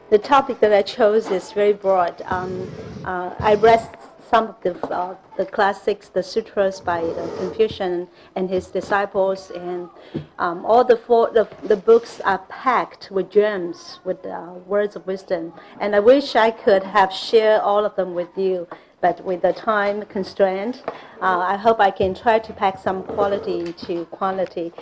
The topic that I chose is very broad. I read some of the classics, the sutras by Confucian and his disciples, and all the books are packed with gems, with words of wisdom. And I wish I could have shared all of them with you, but with the time constraint, I hope I can try to pack some quality into quantity.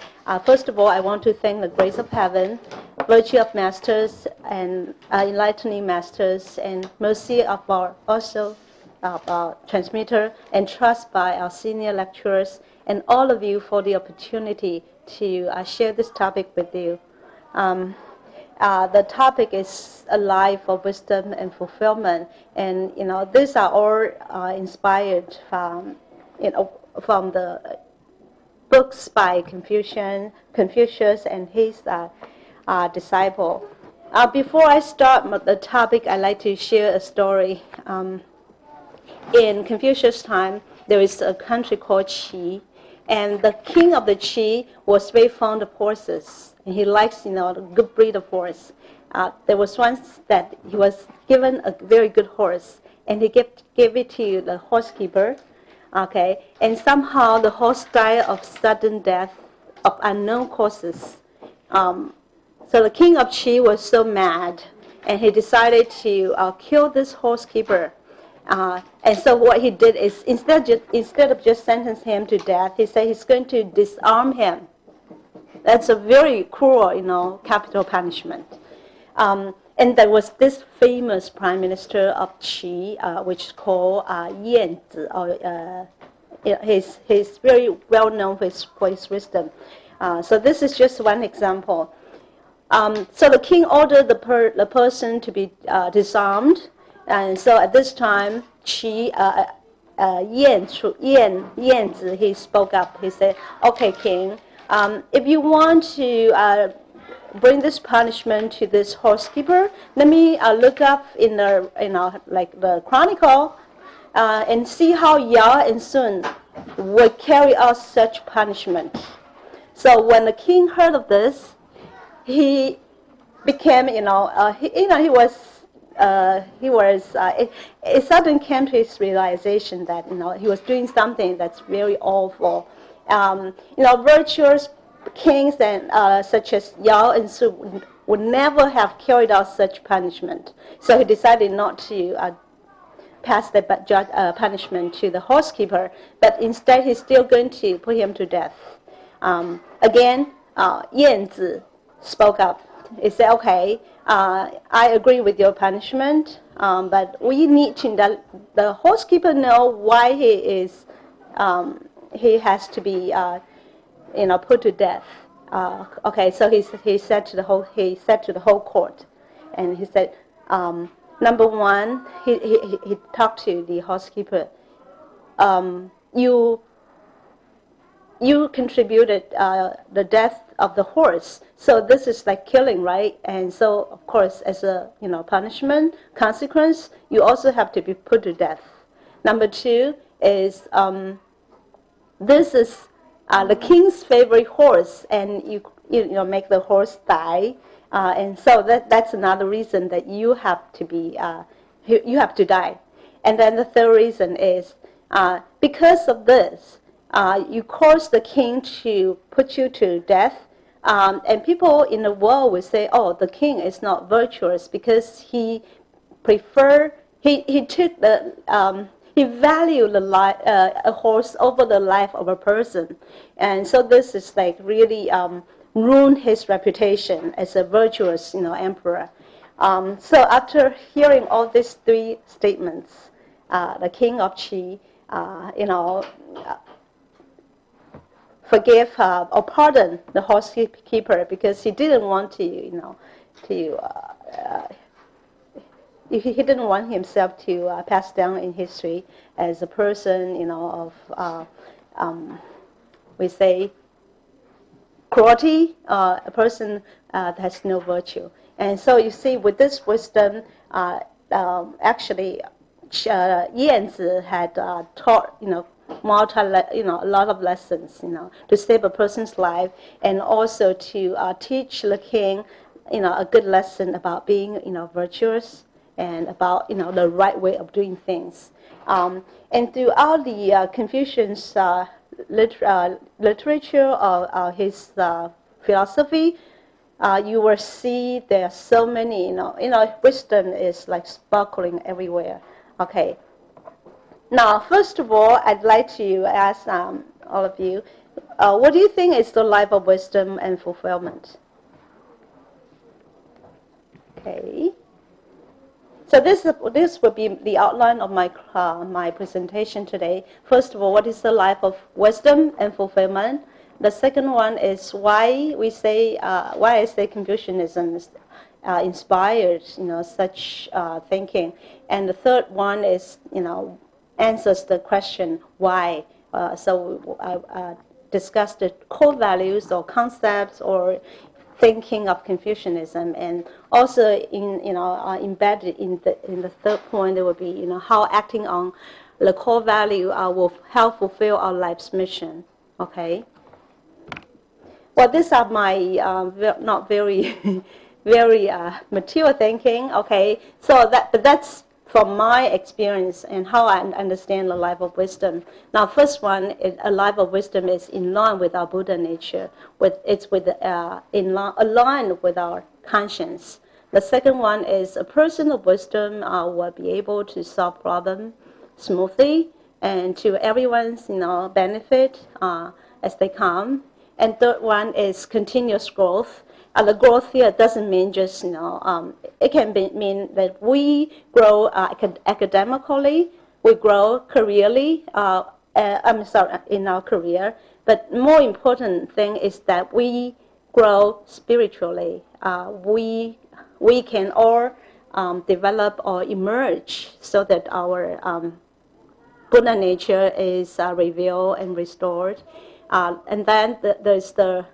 First of all, I want to thank the grace of heaven, virtue of masters and enlightening masters, and mercy of our also of our transmitter, and trust by our senior lecturers, and all of you for the opportunity to share this topic with you. Um, the topic is a life of wisdom and fulfillment, and these are all inspired from the books by Confucius and his disciple. Before I start the topic, I'd like to share a story. In Confucius' time, there is a country called Qi, and the king of the Qi was very fond of horses, and he likes, a good breed of horse. There was once that he was given a very good horse, and he gave it to the horsekeeper. Okay, and somehow the horse died of sudden death of unknown causes. So the king of Qi was so mad, and he decided to kill this horsekeeper. And so what he did is instead of just sentencing him to death, he said he's going to disarm him. That's a very cruel, capital punishment. And there was this famous prime minister of Qi, which is called Yanzi, or he's very well known for his wisdom. So this is just one example. So the king ordered the person to be disarmed, and so at this time, Qi Yanzi, he spoke up. He said, "Okay, king, if you want to bring this punishment to this horsekeeper, let me look up in the chronicle and see how Yao and Sun would carry out such punishment." So when the king heard of this, he became, he was, it suddenly came to his realization that, he was doing something that's very awful. Virtuous kings and such as Yao and Su would never have carried out such punishment. So he decided not to pass the punishment to the horsekeeper, but instead he's still going to put him to death. Again, Yanzi spoke up. He said, "Okay, I agree with your punishment, but we need to let the horsekeeper know why he has to be put to death." Okay, so he said to the whole court, and he said, number one, he talked to the housekeeper. You contributed the death of the horse, so this is like killing, right? And so, of course, as a punishment, consequence, you also have to be put to death. Number two is this is the king's favorite horse, and you make the horse die, and so that's another reason that you have to die. And then the third reason is because of this, you cause the king to put you to death, and people in the world will say, "Oh, the king is not virtuous because he took he valued a horse over the life of a person," and so this is like really ruined his reputation as a virtuous, emperor. So after hearing all these three statements, the king of Qi, forgave or pardon the horsekeeper because he didn't want he didn't want himself to pass down in history as a person, we say cruelty, a person that has no virtue. And so you see, with this wisdom, actually, Yanzi had taught, a lot of lessons, to save a person's life, and also to teach the king a good lesson about being, virtuous and about, the right way of doing things. And throughout the Confucian's literature or his philosophy, you will see there are so many, wisdom is like sparkling everywhere. Okay. Now, first of all, I'd like to ask all of you, what do you think is the life of wisdom and fulfillment? Okay. So this will be the outline of my presentation today. First of all, what is the life of wisdom and fulfillment? The second one is why I say Confucianism is inspired, such thinking. And the third one is, answers the question why. So I discussed the core values or concepts or thinking of Confucianism, and also embedded in the third point, there will be how acting on the core value will help fulfill our life's mission. Okay. Well, these are my not very very mature thinking. Okay, so that's from my experience and how I understand the life of wisdom. Now, first one, a life of wisdom is in line with our Buddha nature. Aligned with our conscience. The second one is a person of wisdom will be able to solve problems smoothly and to everyone's benefit as they come. And third one is continuous growth. The growth here doesn't mean just, it can mean that we grow academically, we grow careerly, in our career. But more important thing is that we grow spiritually. We can all develop or emerge so that our Buddha nature is revealed and restored. And then there's the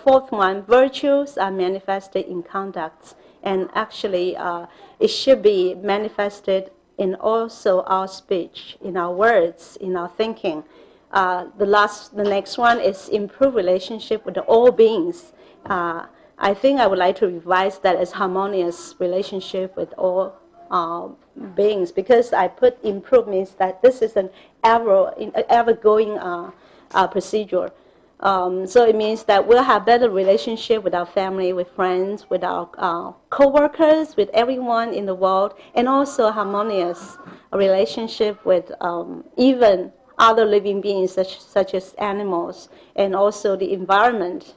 fourth one, virtues are manifested in conducts. And actually, it should be manifested in also our speech, in our words, in our thinking. The next one is improve relationship with all beings. I think I would like to revise that as harmonious relationship with all beings, because I put improve means that this is an ever-going procedure. So it means that we'll have better relationship with our family, with friends, with our co-workers, with everyone in the world, and also harmonious relationship with even other living beings such as animals, and also the environment.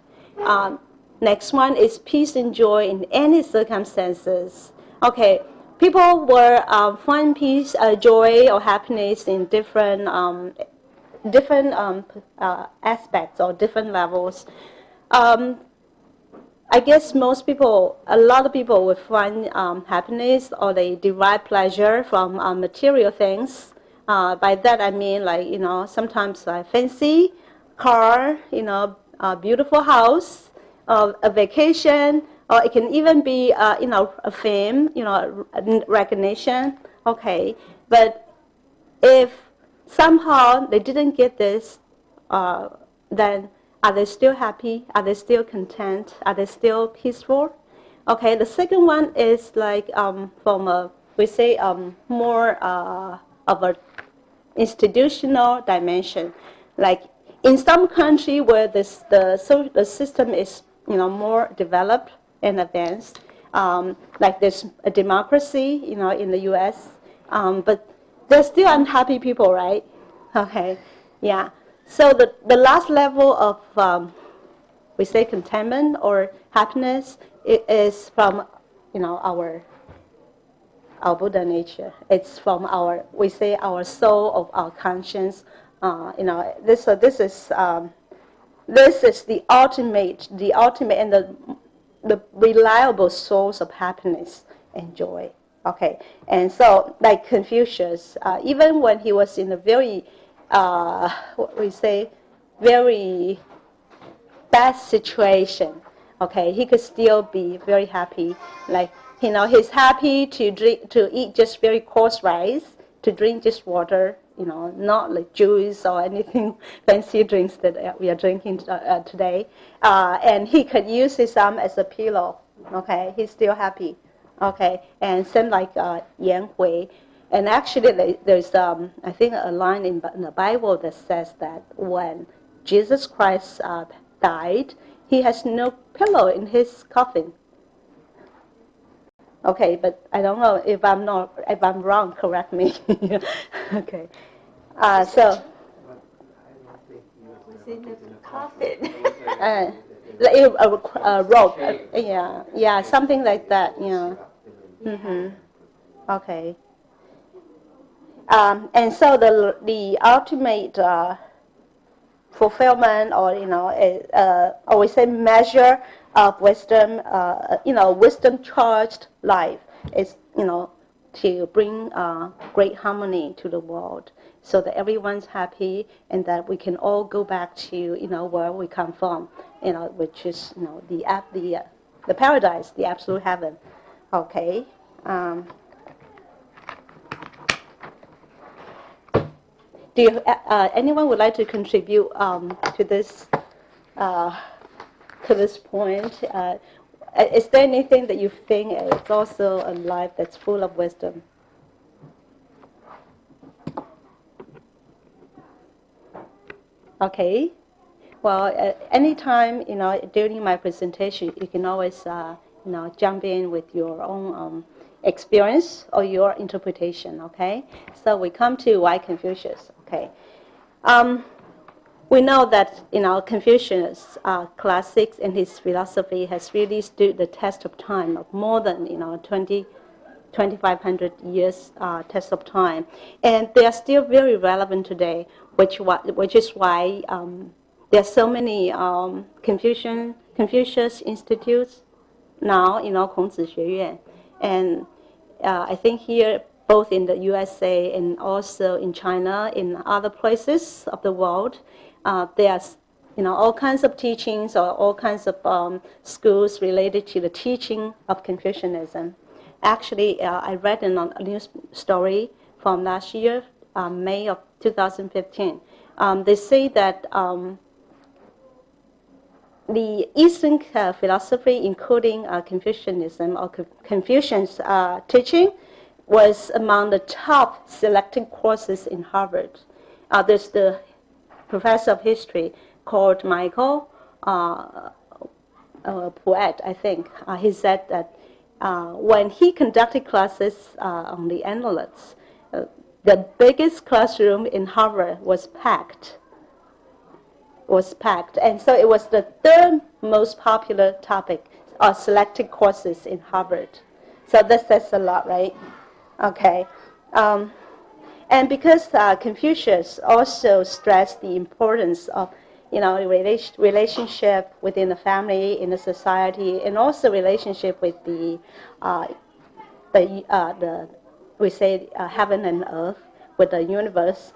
Next one is peace and joy in any circumstances. Okay, people will find peace, joy, or happiness in different aspects or different levels. I guess a lot of people will find happiness or they derive pleasure from material things. By that I mean, like, sometimes fancy car, a beautiful house, a vacation, or it can even be, a fame, recognition. Okay, but if somehow they didn't get this, then are they still happy? Are they still content? Are they still peaceful? Okay, the second one is like we say more of a institutional dimension. Like in some country where the system is more developed and advanced, like there's a democracy, in the U.S., but there's still unhappy people, right? Okay, yeah. So the last level of we say contentment or happiness, it is from our Buddha nature. It's from we say our soul of our conscience. This is the ultimate and the reliable source of happiness and joy. Okay, and so like Confucius, even when he was in a very, what we say, very bad situation, okay, he could still be very happy. Like, he's happy to eat just very coarse rice, to drink just water, not like juice or anything fancy drinks that we are drinking today. And he could use his arm as a pillow. Okay, he's still happy. Okay, and same like Yan Hui. And actually, there's I think a line in the Bible that says that when Jesus Christ died, he has no pillow in his coffin. Okay, but I don't know if I'm wrong. Correct me. Okay, so. Was in the coffin. Uh, a rope, yeah, something like that, yeah. Mm-hmm. Okay. And so the ultimate fulfillment, or or we say measure of wisdom, wisdom charged life is to bring great harmony to the world, so that everyone's happy and that we can all go back to where we come from, which is the paradise, the absolute heaven. Okay. Um, do you anyone would like to contribute to this? Uh, to this point, is there anything that you think is also a life that's full of wisdom? Okay. Well, anytime, during my presentation, you can always, jump in with your own experience or your interpretation, okay? So we come to why Confucius, okay? Um, we know that, Confucius' classics and his philosophy has really stood the test of time of more than, 2,500 years test of time. And they are still very relevant today, which is why there are so many Confucius institutes now, Kongzi 学院. And I think here, both in the USA and also in China, in other places of the world, there's all kinds of teachings or all kinds of schools related to the teaching of Confucianism. Actually, I read a news story from last year, May of 2015. They say that the Eastern philosophy, including Confucianism or Confucian's teaching, was among the top selected courses in Harvard. There's the professor of history called Michael Poet, I think. He said that when he conducted classes on the analytes, the biggest classroom in Harvard was packed. And so it was the third most popular topic or selected courses in Harvard. So that says a lot, right? Okay. And because Confucius also stressed the importance of, relationship within the family, in the society, and also relationship with the we say heaven and earth, with the universe.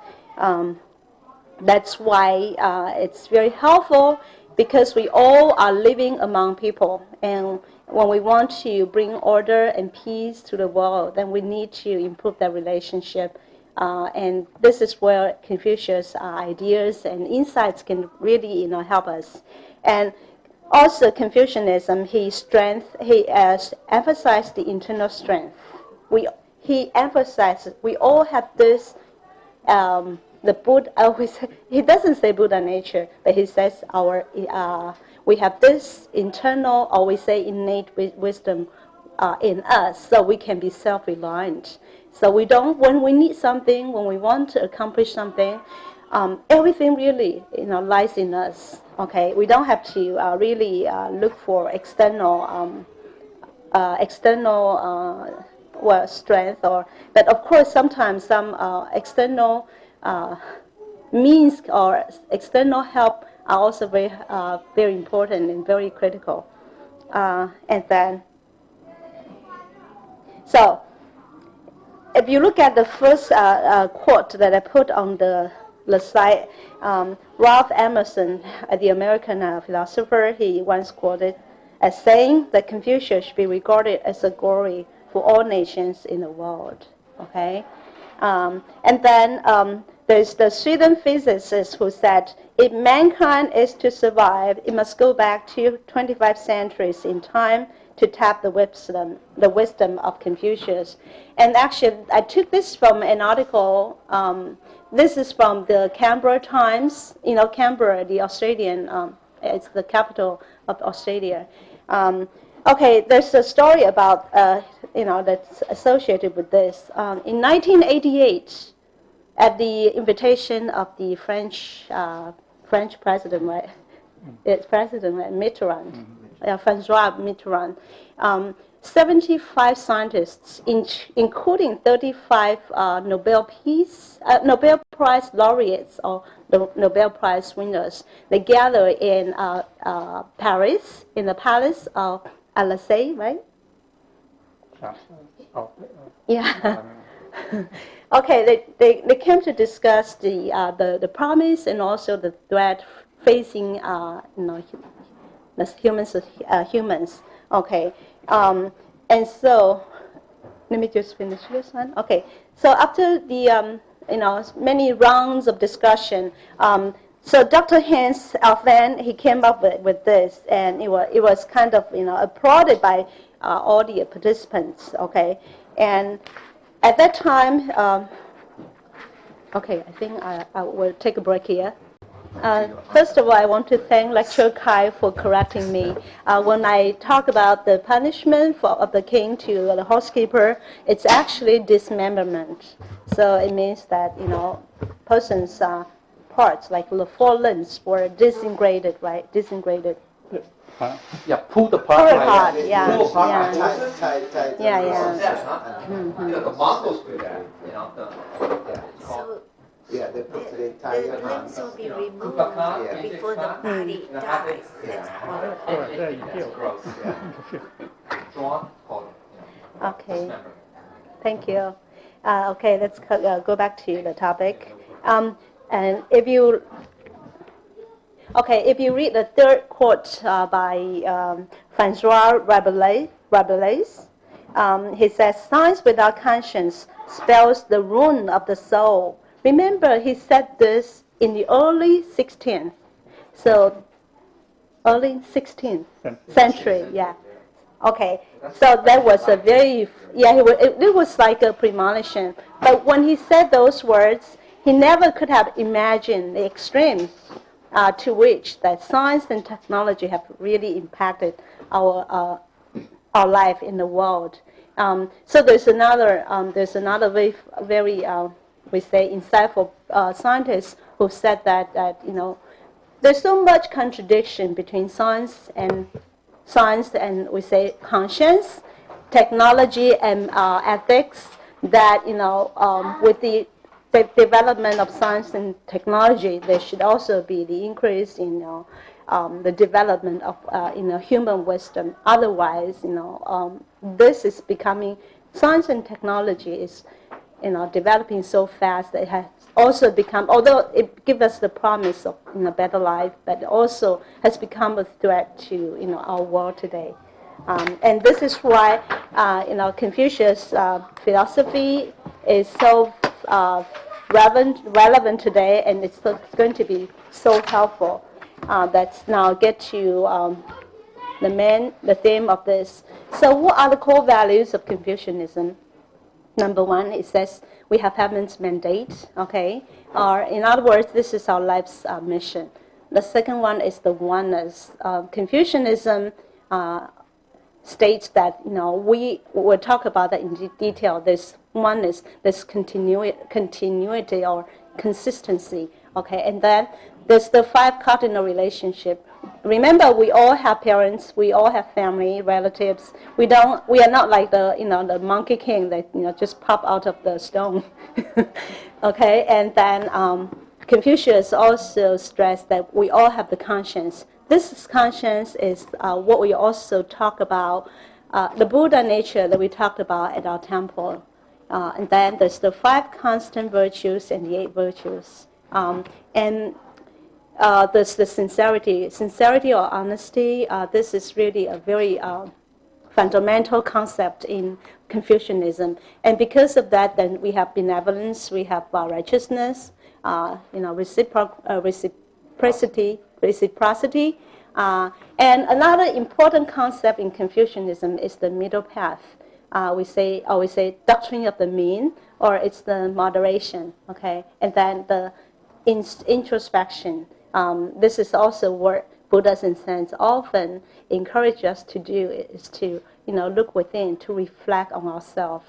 That's why it's very helpful, because we all are living among people. And when we want to bring order and peace to the world, then we need to improve that relationship. And this is where Confucius' ideas and insights can really, help us. And also Confucianism, he emphasized the internal strength. He emphasized we all have this the Buddha, he doesn't say Buddha nature, but he says we have this internal, or we say innate wisdom in us, so we can be self-reliant. So we don't, when we need something, when we want to accomplish something, everything really, lies in us. Okay, we don't have to really look for external strength, but of course sometimes some external means or external help are also very important and very critical. And then, so if you look at the first quote that I put on the side, Ralph Emerson, the American philosopher, he once quoted as saying that Confucius should be regarded as a glory for all nations in the world. Okay, and then there's the Sweden physicist who said, if mankind is to survive, it must go back to 25 centuries in time to tap the wisdom of Confucius. And actually, I took this from an article. This is from the Canberra Times. You know, Canberra, the Australian, it's the capital of Australia. Okay, there's a story about, that's associated with this. In 1988, at the invitation of the French president, right? It's President Mitterrand, François Mitterrand. 75 scientists, including 35 Nobel Prize laureates or the Nobel Prize winners, they gather in Paris, in the Palace of Élysée, right? Yeah. Okay, they came to discuss the promise and also the threat facing humans. Okay, and so let me just finish this one. Okay, so after the many rounds of discussion, so Dr. Hans Alfven, he came up with this, and it was kind of applauded by all the participants. Okay, and at that time, okay, I think I will take a break here. First of all, I want to thank Lecturer Kai for correcting me. When I talk about the punishment of the king to the housekeeper, it's actually dismemberment. So it means that, person's parts, like the four limbs, were disintegrated, right? Disintegrated. Yeah, pull the part. Pull apart, yeah. Pull apart. So yeah, they put the the entire limbs will be removed Yeah. before the body dies. That's horrible. Okay, thank you. Okay, let's go back to the topic. And if you read the third quote by François Rabelais, he says, "Science without conscience spells the ruin of the soul." Remember, he said this in the early 16th, so early 16th century, yeah. Okay, so that was a very, it was like a premonition. But when he said those words, he never could have imagined the extremes to which that science and technology have really impacted our life in the world. So there's another very we say insightful scientist who said that there's so much contradiction between science and we say conscience, technology and ethics, that with the development of science and technology, there should also be the increase in the development of human wisdom. Otherwise, this is becoming, science and technology is developing so fast that it has also become, although it gives us the promise of a better life, but it also has become a threat to our world today. And this is why Confucius' philosophy is so relevant today, and it's going to be so helpful. Let's now get to the theme of this. So what are the core values of Confucianism? Number one, it says we have heaven's mandate, okay? Or in other words, this is our life's mission. The second one is the oneness. Confucianism states that, we will talk about that in detail. There's oneness, there's continuity or consistency, okay? And then there's the 5 cardinal relationship. Remember, we all have parents, we all have family, relatives. We are not like the Monkey King that just pop out of the stone. Okay, and then Confucius also stressed that we all have the conscience. This conscience is what we also talk about, the Buddha nature that we talked about at our temple. And then there's the 5 constant virtues and the 8 virtues. And there's the sincerity or honesty. This is really a very fundamental concept in Confucianism. And because of that, then we have benevolence, we have reciprocity, And another important concept in Confucianism is the middle path. We say doctrine of the mean, or it's the moderation, okay? And then the introspection. This is also what Buddhas and saints often encourage us to do, is to look within, to reflect on ourselves.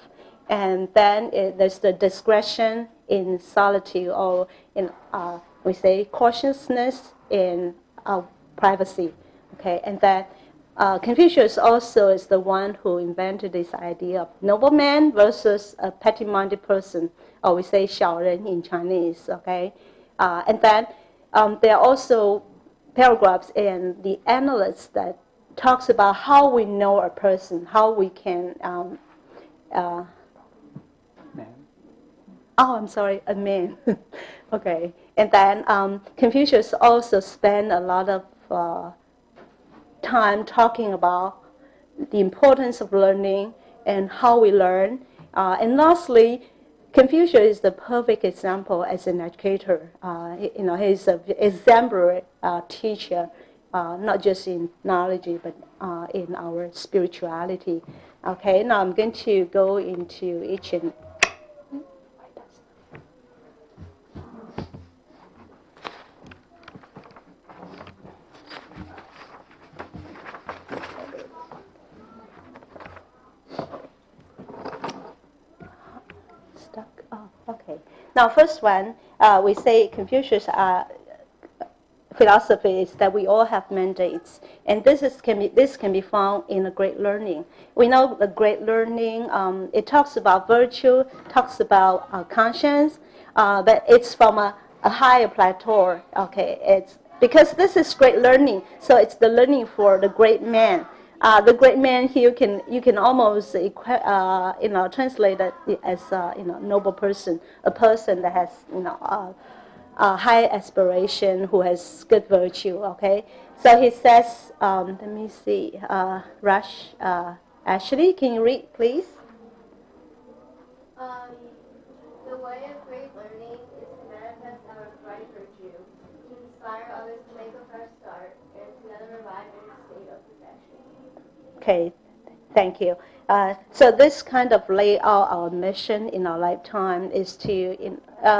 And then there's the discretion in solitude, or in we say cautiousness in privacy. Okay, and then Confucius also is the one who invented this idea of nobleman versus a petty-minded person, or we say 小人 in Chinese. Okay, and then there are also paragraphs in the Analysts that talks about how we know a person, how we can. I'm sorry, a man. Okay, and then Confucius also spent a lot of time talking about the importance of learning and how we learn. And lastly, Confucius is the perfect example as an educator. He's an exemplary teacher, not just in knowledge, but in our spirituality. Okay, now I'm going to go into each and stuck. Oh, okay. Now, first one, we say Confucius philosophy is that we all have mandates, and this can be found in the Great Learning. We know the Great Learning. It talks about virtue, talks about conscience, but it's from a higher plateau. Okay, it's because this is Great Learning, so it's the learning for the great man. The great man here you can almost translate it as noble person, a person that has high aspiration, who has good virtue. Okay, so he says, let me see, Ashley, can you read, please? Um, the way of great learning is to manifest our right virtue, to inspire others to make a fresh start, and to let them arrive in a state of perfection. Okay, thank you. So this kind of lay out our mission in our lifetime is to,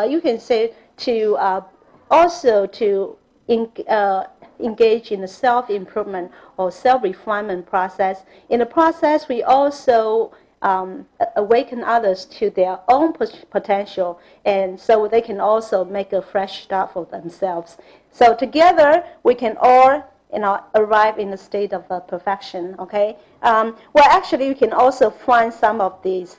you can say, to also to engage in the self-improvement or self-refinement process. In the process, we also awaken others to their own potential, and so they can also make a fresh start for themselves. So together, we can all arrive in a state of perfection. Okay. Well, actually, you can also find some of these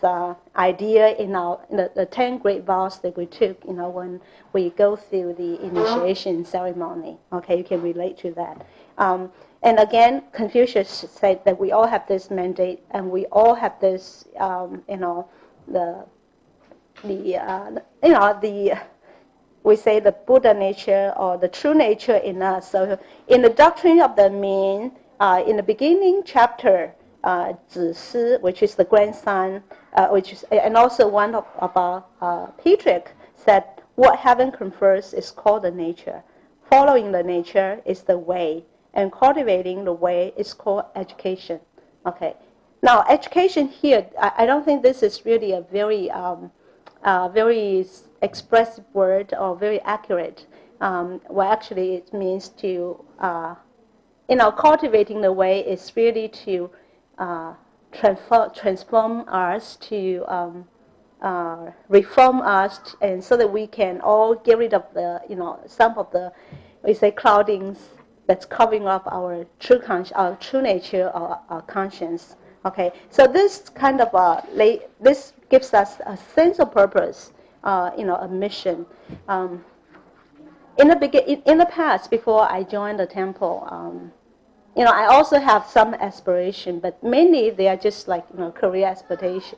idea in the 10 great vows that we took. When we go through the initiation ceremony. Okay, you can relate to that. And again, Confucius said that we all have this mandate, and we all have this, the we say the Buddha nature or the true nature in us. So in the doctrine of the mean, in the beginning chapter, Zi, which is the grandson, and also one of our patriarch, said what heaven confers is called the nature. Following the nature is the way, and cultivating the way is called education. Okay. Now, education here, I don't think this is really a very expressive word or very accurate. Well, actually, it means to, cultivating the way is really to transform us, to reform us, and so that we can all get rid of some of the, we say, cloudings that's covering up our true nature, our conscience. Okay, so this kind of this gives us a sense of purpose, a mission. In the past, before I joined the temple, I also have some aspiration, but mainly they are just like career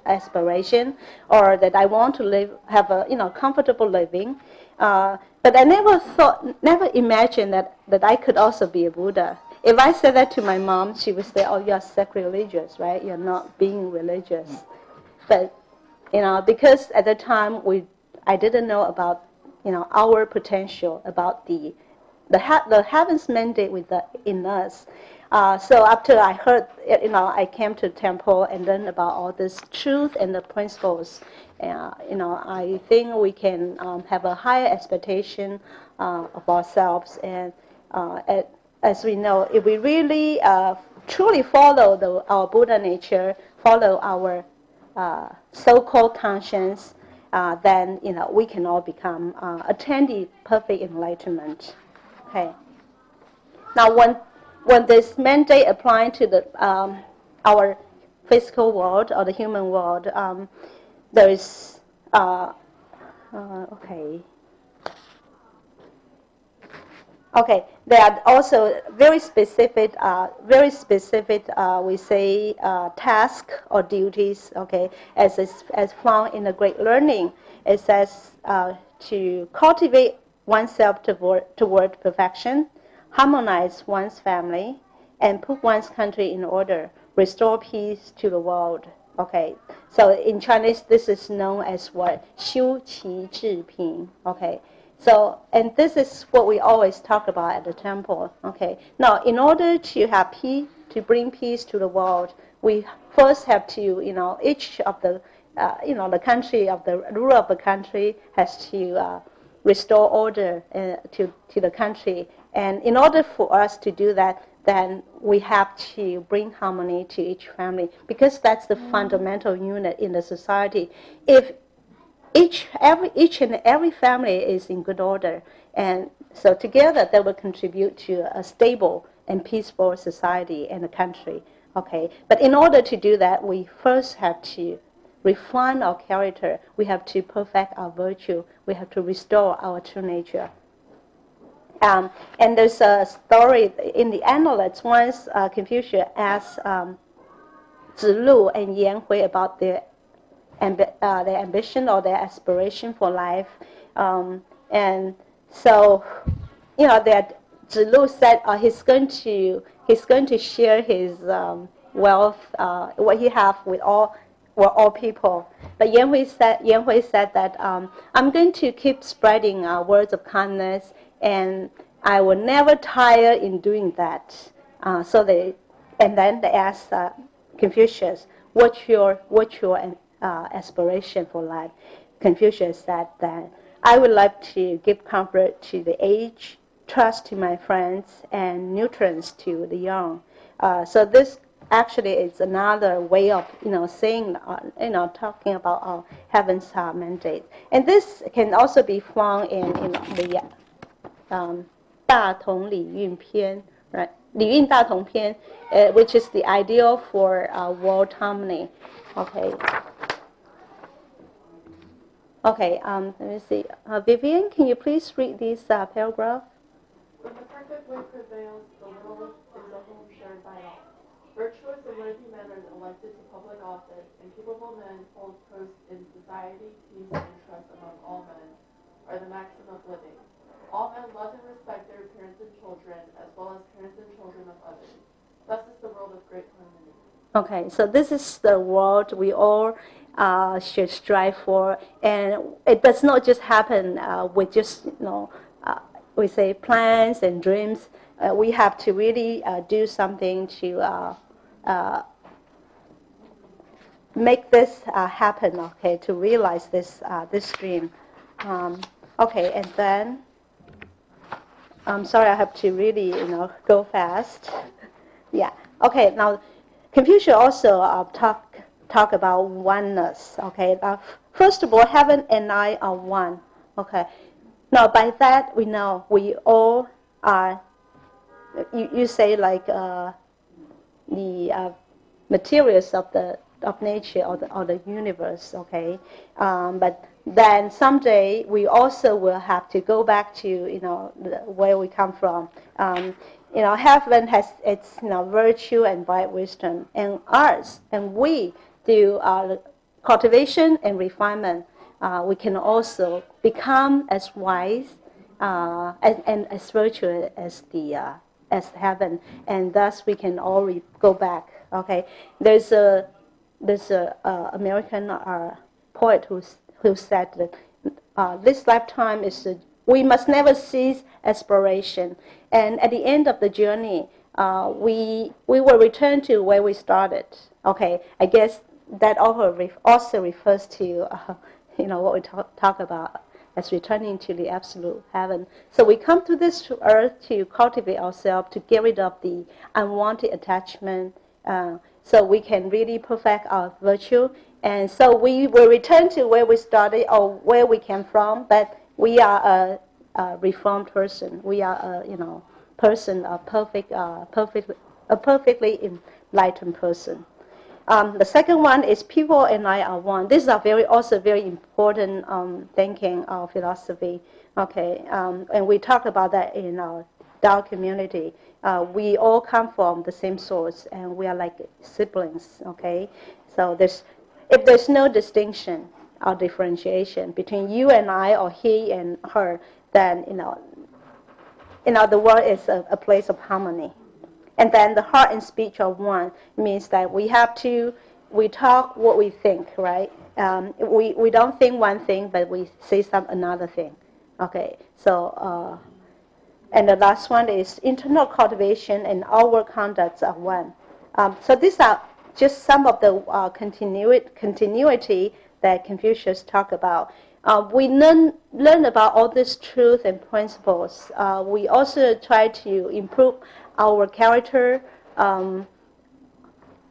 aspiration, or that I want to have a comfortable living. But I never imagined that I could also be a Buddha. If I said that to my mom, she would say, "Oh, you're sacrilegious, right? You're not being religious." But because at the time I didn't know about our potential, about the the heaven's mandate in us. So after I heard, I came to the temple and learned about all this truth and the principles. I think we can have a higher expectation of ourselves. And as we know, if we really truly follow our Buddha nature, follow our so-called conscience, then we can all become attendee perfect enlightenment. Okay. Now, when this mandate applying to our physical world or the human world, there is okay. Okay, there are also we say, task or duties. Okay, as found in the Great Learning, it says to cultivate oneself toward perfection, harmonize one's family, and put one's country in order, restore peace to the world. Okay, so in Chinese, this is known as what? 修齐治平. Okay, so, and this is what we always talk about at the temple. Okay, now in order to have peace, to bring peace to the world, we first have to, each of the, the country of the ruler of the country has to restore order to the country. And in order for us to do that, then we have to bring harmony to each family, because that's the fundamental unit in the society. If each and every family is in good order, and so together they will contribute to a stable and peaceful society and a country. Okay, but in order to do that, we first have to refine our character. We have to perfect our virtue. We have to restore our true nature. And there's a story in the Annals. Once Confucius asked Zilu and Yanhui about their ambition or their aspiration for life. And so, that Zilu said he's going to share his wealth, what he have with all people. But Yanhui said that I'm going to keep spreading words of kindness, and I will never tire in doing that. And then they asked Confucius, what's your aspiration for life? Confucius said that I would like to give comfort to the aged, trust to my friends, and nutrients to the young. So this actually is another way of saying, talking about our heaven's mandate. And this can also be found in the 大同礼运篇, right? 礼运大同篇, which is the ideal for world harmony. Okay. Okay. Let me see. Vivian, can you please read this paragraph? When the perfect way prevails, the world is a home shared by all. Virtuous and worthy men are elected to public office, and capable men hold posts in society, peace, and trust among all men are the maxim of living. All men love and respect their parents and children, as well as parents and children of others. Thus is the world of great harmony. Okay, so this is the world we all should strive for, and it does not just happen with just we say plans and dreams. We have to really do something to make this happen. Okay, to realize this dream. Okay, and then I'm sorry, I have to really go fast. Yeah. Okay. Now, Confucius also talk about oneness. Okay. First of all, heaven and I are one. Okay. Now, by that we know we all are. You say like the materials of nature or the universe. Okay. But then someday we also will have to go back to where we come from. Heaven has its virtue and bright wisdom, and ours, and we through cultivation and refinement, we can also become as wise and as virtuous as heaven, and thus we can all go back. Okay, there's a American poet who said that this lifetime is we must never cease exploration. And at the end of the journey, we will return to where we started. Okay, I guess that also refers to what we talk about as returning to the absolute heaven. So we come to this earth to cultivate ourselves, to get rid of the unwanted attachment, so we can really perfect our virtue. And so we will return to where we started or where we came from, but we are a reformed person. We are a person, a perfectly enlightened person. The second one is people and I are one. This is also very important thinking philosophy. Okay, and we talk about that in our Tao community. We all come from the same source, and we are like siblings. Okay, so if there's no distinction or differentiation between you and I or he and her, then the world is a place of harmony. And then the heart and speech are one means that we talk what we think, right? We don't think one thing, but we say another thing. Okay, so, and the last one is internal cultivation and outward conducts are one. So these are just some of the continuity that Confucius talked about. We learn about all this truth and principles. We also try to improve our character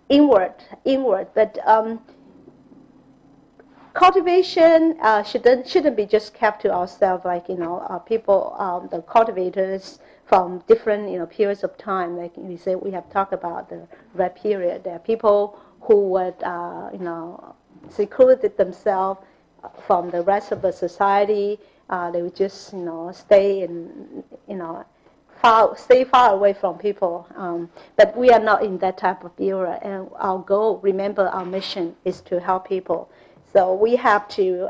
inward. But cultivation shouldn't be just kept to ourselves. Like people, the cultivators from different periods of time. Like we say, we have talked about the red period. There are people who would secluded themselves from the rest of the society. They would just stay in stay far away from people. But we are not in that type of era. And our goal, remember, our mission is to help people. So we have to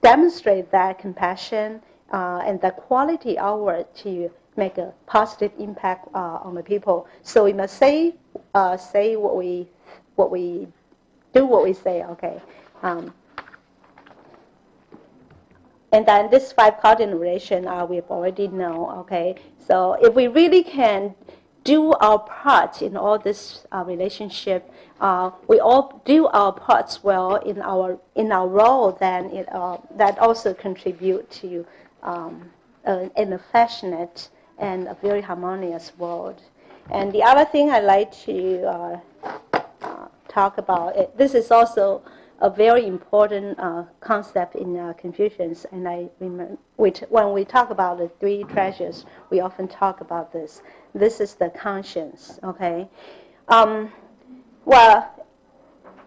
demonstrate that compassion and that quality outward to make a positive impact on the people. So we must say what we do what we say. Okay. And then this 5 cardinal relation we've already know. Okay. So if we really can do our part in all this relationship, we all do our parts well in our role, then that also contribute to an affectionate and a very harmonious world. And the other thing I like to talk about, this is also a very important concept in Confucius, and I remember when we talk about the 3 treasures, we often talk about this. This is the conscience. Okay, well,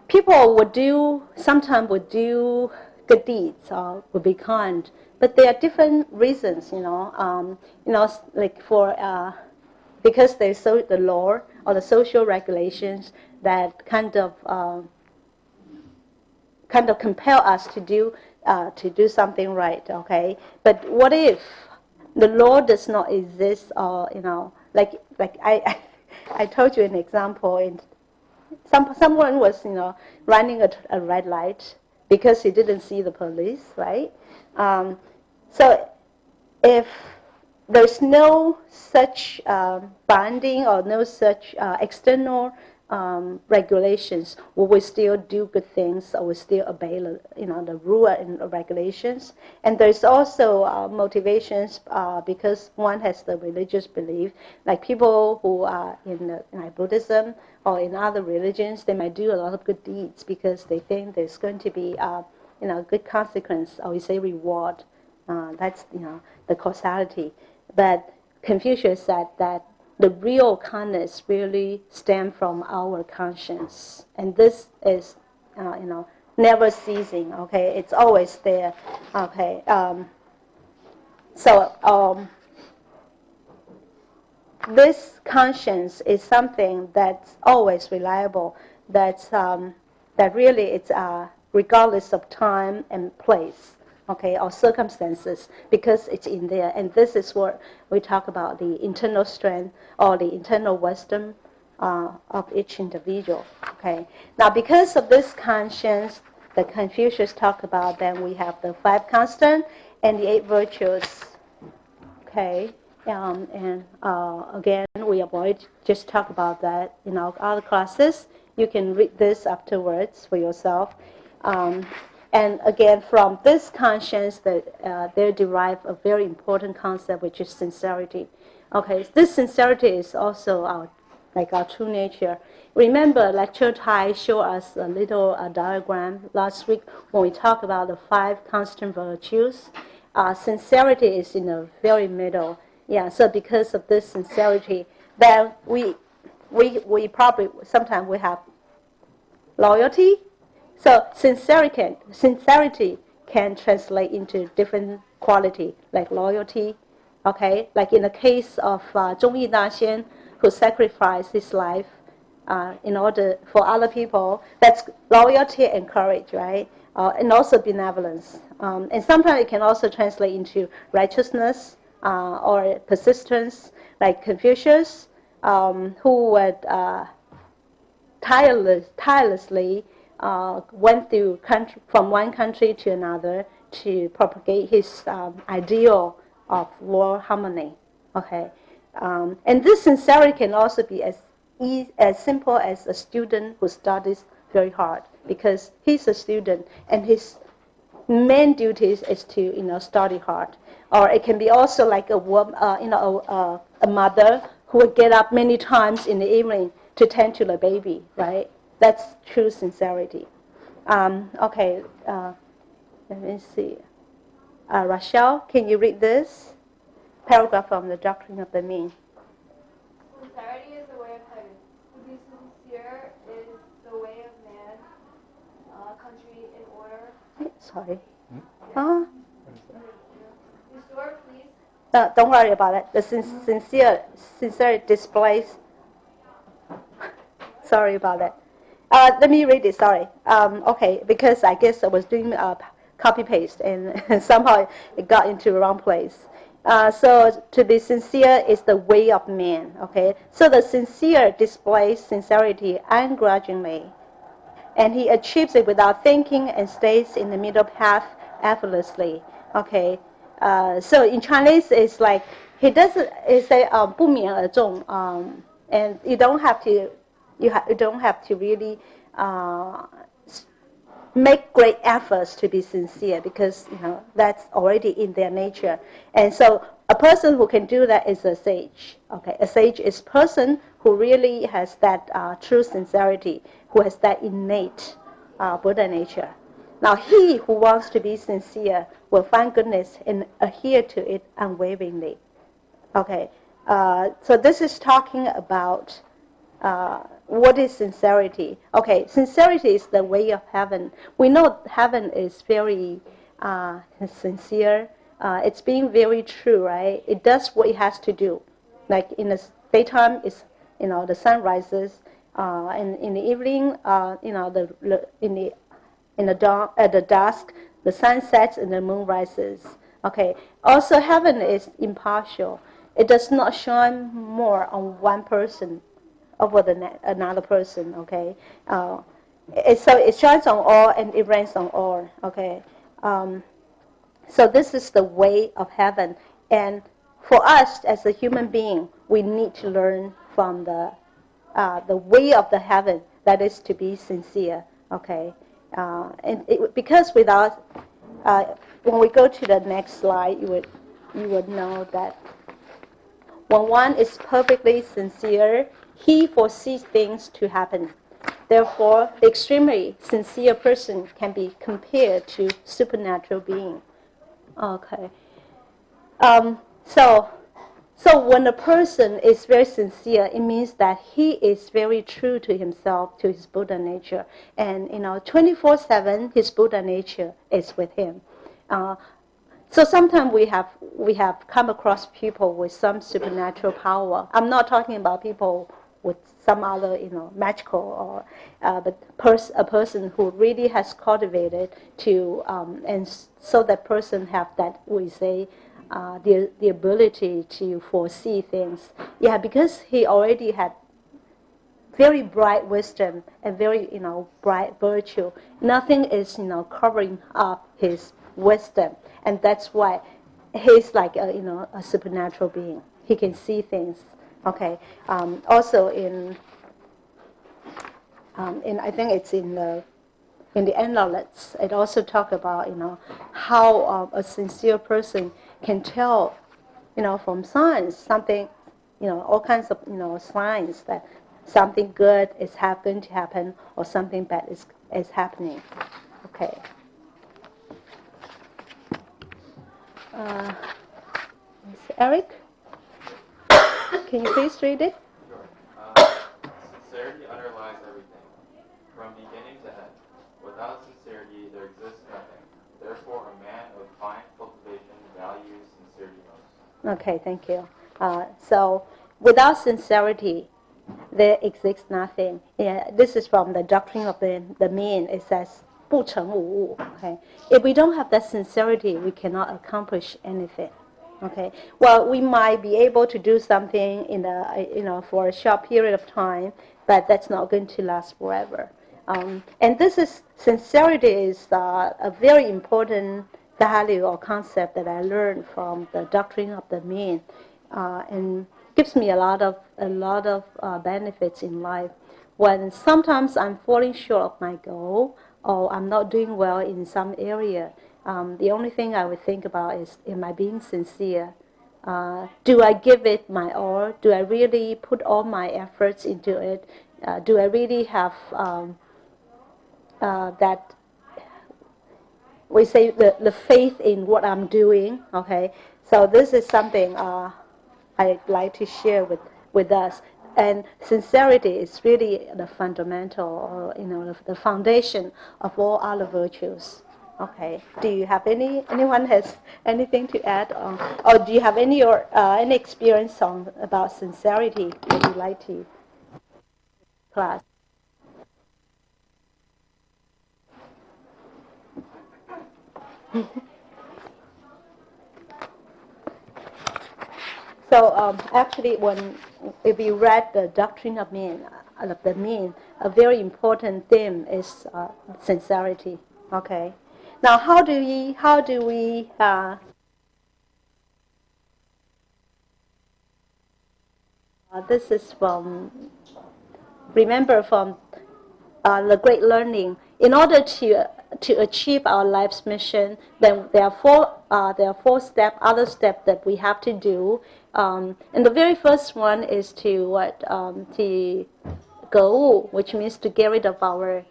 people sometimes would do good deeds or would be kind, but there are different reasons. Like because there's the law or the social regulations that kind of compel us to do something right. Okay, but what if the law does not exist, or like I told you an example. Someone was running a red light because he didn't see the police, right? So if there's no such binding or no such external regulations, will we still do good things, or we still obey the rule and the regulations? And there's also motivations because one has the religious belief. Like people who are in Buddhism or in other religions, they might do a lot of good deeds because they think there's going to be good consequence, or we say reward. That's the causality. But Confucius said that the real kindness really stems from our conscience, and this is, never ceasing. Okay, it's always there. Okay, so this conscience is something that's always reliable. That really it's regardless of time and place. Okay, or circumstances, because it's in there. And this is what we talk about, the internal strength or the internal wisdom of each individual. Okay, now because of this conscience that Confucius talked about, then we have the 5 constants, and the 8 virtues. Okay, and again, we avoid just talk about that in our other classes. You can read this afterwards for yourself. Um, and again, from this conscience, that they derive a very important concept, which is sincerity. Okay, this sincerity is also our true nature. Remember, Lecture Tai showed us a little diagram last week when we talked about the 5 constant virtues. Sincerity is in the very middle. Yeah, so because of this sincerity, then we probably sometimes we have loyalty. So sincerity can translate into different quality, like loyalty. Okay, like in the case of Zhong Yi Daxian, who sacrificed his life in order for other people. That's loyalty and courage, right? And also benevolence. And sometimes it can also translate into righteousness or persistence, like Confucius, who would tirelessly went through from one country to another to propagate his ideal of world harmony. Okay, and this sincerity can also be as simple as a student who studies very hard because he's a student and his main duties is to study hard. Or it can be also like a mother who would get up many times in the evening to tend to the baby, right? That's true sincerity. Okay, let me see. Rachel, can you read this paragraph from the Doctrine of the Mean? Sincerity is the way of heaven. To be sincere is the way of man, country, in order. Sorry. Huh? Restore, please. No, don't worry about it. The sincere displays. Sorry about that. Let me read it. Sorry. Okay, because I guess I was doing copy paste and somehow it got into the wrong place. So to be sincere is the way of man. Okay. So the sincere displays sincerity ungrudgingly, and he achieves it without thinking and stays in the middle path effortlessly. Okay, so in Chinese it's like he doesn't. It's a 不勉而中, and you don't have to. You don't have to really make great efforts to be sincere because that's already in their nature. And so a person who can do that is a sage. Okay, a sage is a person who really has that true sincerity, who has that innate Buddha nature. Now he who wants to be sincere will find goodness and adhere to it unwaveringly. Okay, so this is talking about what is sincerity? Okay, sincerity is the way of heaven. We know heaven is very sincere. It's being very true, right? It does what it has to do. Like in the daytime, it's the sun rises, and in the evening, in the dawn at the dusk, the sun sets and the moon rises. Okay. Also, heaven is impartial. It does not shine more on one person over another person, okay? So it shines on all and it rains on all, okay? So this is the way of heaven. And for us as a human being, we need to learn from the way of the heaven, that is to be sincere, okay? Because without, when we go to the next slide, you would know that when one is perfectly sincere, he foresees things to happen. Therefore, the extremely sincere person can be compared to supernatural being. Okay. Um, so, so when a person is very sincere, it means that he is very true to himself, to his Buddha nature, and 24/7, his Buddha nature is with him. So sometimes we have come across people with some supernatural power. I'm not talking about people with some other magical or but a person who really has cultivated to and so that person have that we say the ability to foresee things. Yeah, because he already had very bright wisdom and very bright virtue. Nothing is covering up his wisdom, and that's why he's like a supernatural being. He can see things. Okay. Also in I think it's in the Analects, it also talk about how a sincere person can tell from signs something, all kinds of signs that something good is going to happen or something bad is happening. Okay. Uh, Eric, can you please read it? Sure. Sincerity underlies everything, from beginning to end. Without sincerity, there exists nothing. Therefore, a man of fine cultivation values sincerity most. Okay, thank you. So, without sincerity, there exists nothing. Yeah, this is from the doctrine of the mean. It says 不成无物. Okay, if we don't have that sincerity, we cannot accomplish anything. Okay, well, we might be able to do something for a short period of time, but that's not going to last forever. And sincerity is a very important value or concept that I learned from the doctrine of the mean, and gives me a lot of benefits in life. When sometimes I'm falling short of my goal or I'm not doing well in some area, the only thing I would think about is, am I being sincere? Do I give it my all? Do I really put all my efforts into it? Do I really have that, we say, the faith in what I'm doing? Okay, so this is something I'd like to share with us. And sincerity is really the fundamental, or the foundation of all other virtues. Okay. Do you have anyone has anything to add on, or do you have any experience about sincerity that you'd like to class? So actually, if you read the doctrine of the mean, a very important theme is sincerity. Okay. Now, how do we this is from the great learning. In order to achieve our life's mission, then there are four other steps that we have to do. And the very first one is to 格物, which means to get rid of our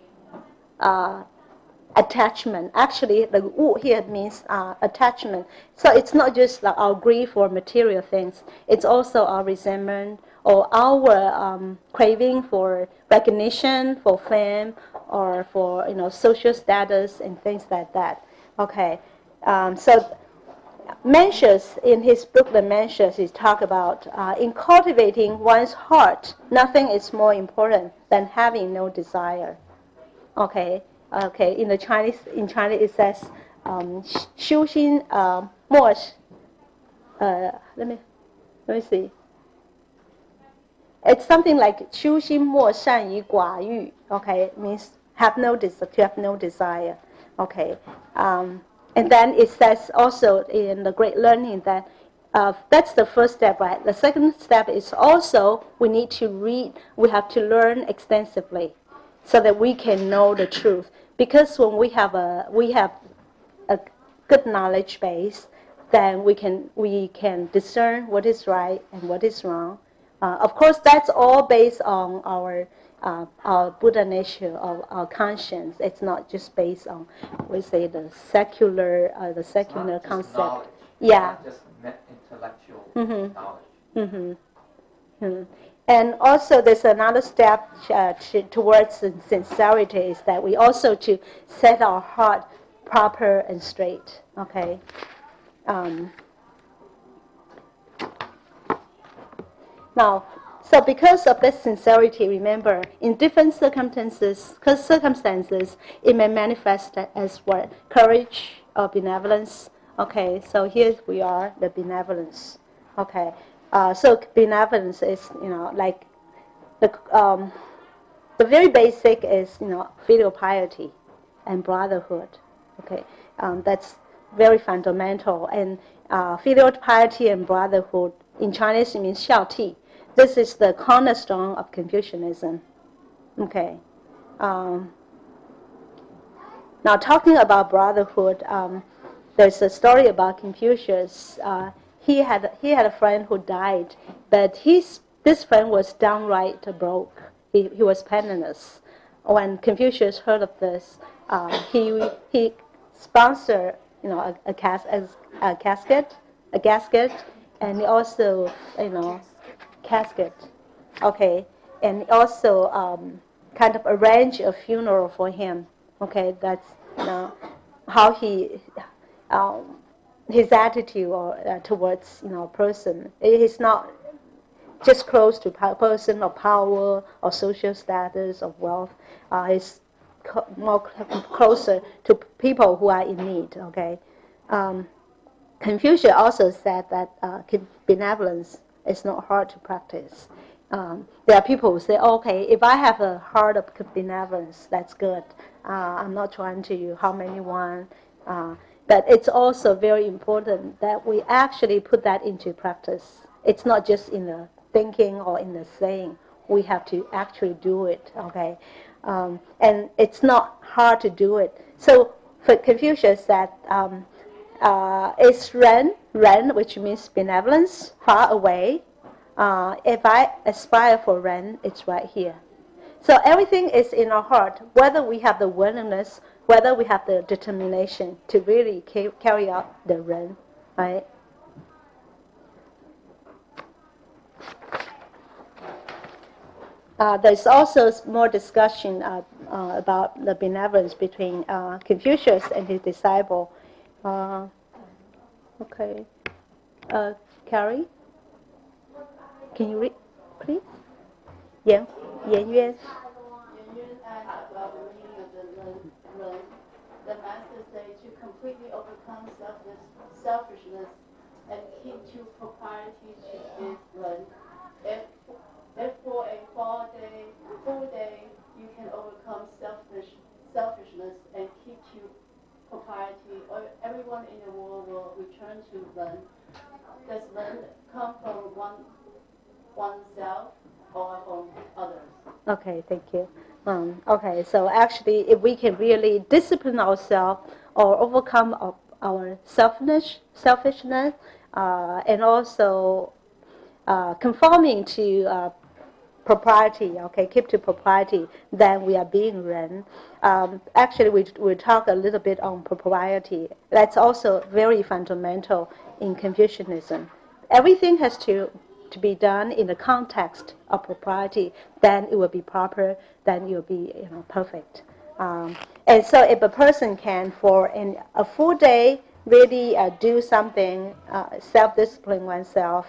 attachment. Actually, the 物 here means attachment. So it's not just like our grief for material things. It's also our resentment or our craving for recognition, for fame, or for social status and things like that. Okay, so Mencius, in his book The Mencius, he talk about in cultivating one's heart, nothing is more important than having no desire. Okay, okay. In China it says 修心莫let me see. It's something like 修心莫善于寡欲. Okay, it means to have no desire. Okay, and then it says also in the Great Learning that that's the first step, right? The second step is also we need to read. We have to learn extensively, so that we can know the truth. Because when we have a good knowledge base, then we can discern what is right and what is wrong. Of course, that's all based on our Buddha nature, our conscience. It's not just based on, we say, the secular concept. Knowledge. Yeah. Not just intellectual knowledge. Mm-hmm. Mm-hmm. And also, there's another step towards sincerity is that we also to set our heart proper and straight. Okay. Now, so because of this sincerity, remember, in different circumstances, it may manifest as what? Courage or benevolence. Okay, so here we are, the benevolence. Okay, so benevolence is, like the very basic is, filial piety and brotherhood. Okay, that's very fundamental. And filial piety and brotherhood in Chinese means 孝悌. This is the cornerstone of Confucianism. Okay. Um, Now, talking about brotherhood, there's a story about Confucius. He had a friend who died, but this friend was downright broke. He was penniless. When Confucius heard of this, he sponsored a gasket, and he also casket. Okay, and also kind of arrange a funeral for him. Okay, that's how um, his attitude towards a person. He's not just close to person or power or social status or wealth. He's more closer to people who are in need. Okay. Um, Confucius also said that benevolence is not hard to practice. There are people who say, okay, if I have a heart of benevolence, that's good. I'm not trying to harm anyone. But it's also very important that we actually put that into practice. It's not just in the thinking or in the saying. We have to actually do it, okay? And it's not hard to do it. So for Confucius said, is ren, which means benevolence, far away. If I aspire for ren, it's right here. So everything is in our heart, whether we have the willingness, whether we have the determination to really carry out the ren, right? There's also more discussion about the benevolence between Confucius and his disciple. Okay. Carrie, can you read, please? Yan Yuan. Yan Yuan asked about the meaning of the Ren. The master said to completely overcome selfishness and keep to propriety is Ren. If for a full day you can overcome selfishness and keep to propriety, everyone in the world will return to Ren. Does Ren come from oneself or from others? Okay, thank you. Okay, so actually, if we can really discipline ourselves or overcome our selfishness, and also conforming to propriety, okay, keep to propriety, then we are being ren. Actually, we talk a little bit on propriety. That's also very fundamental in Confucianism. Everything has to be done in the context of propriety, then it will be proper, then it will be perfect. And so if a person can, for a full day, really do something, self-discipline oneself,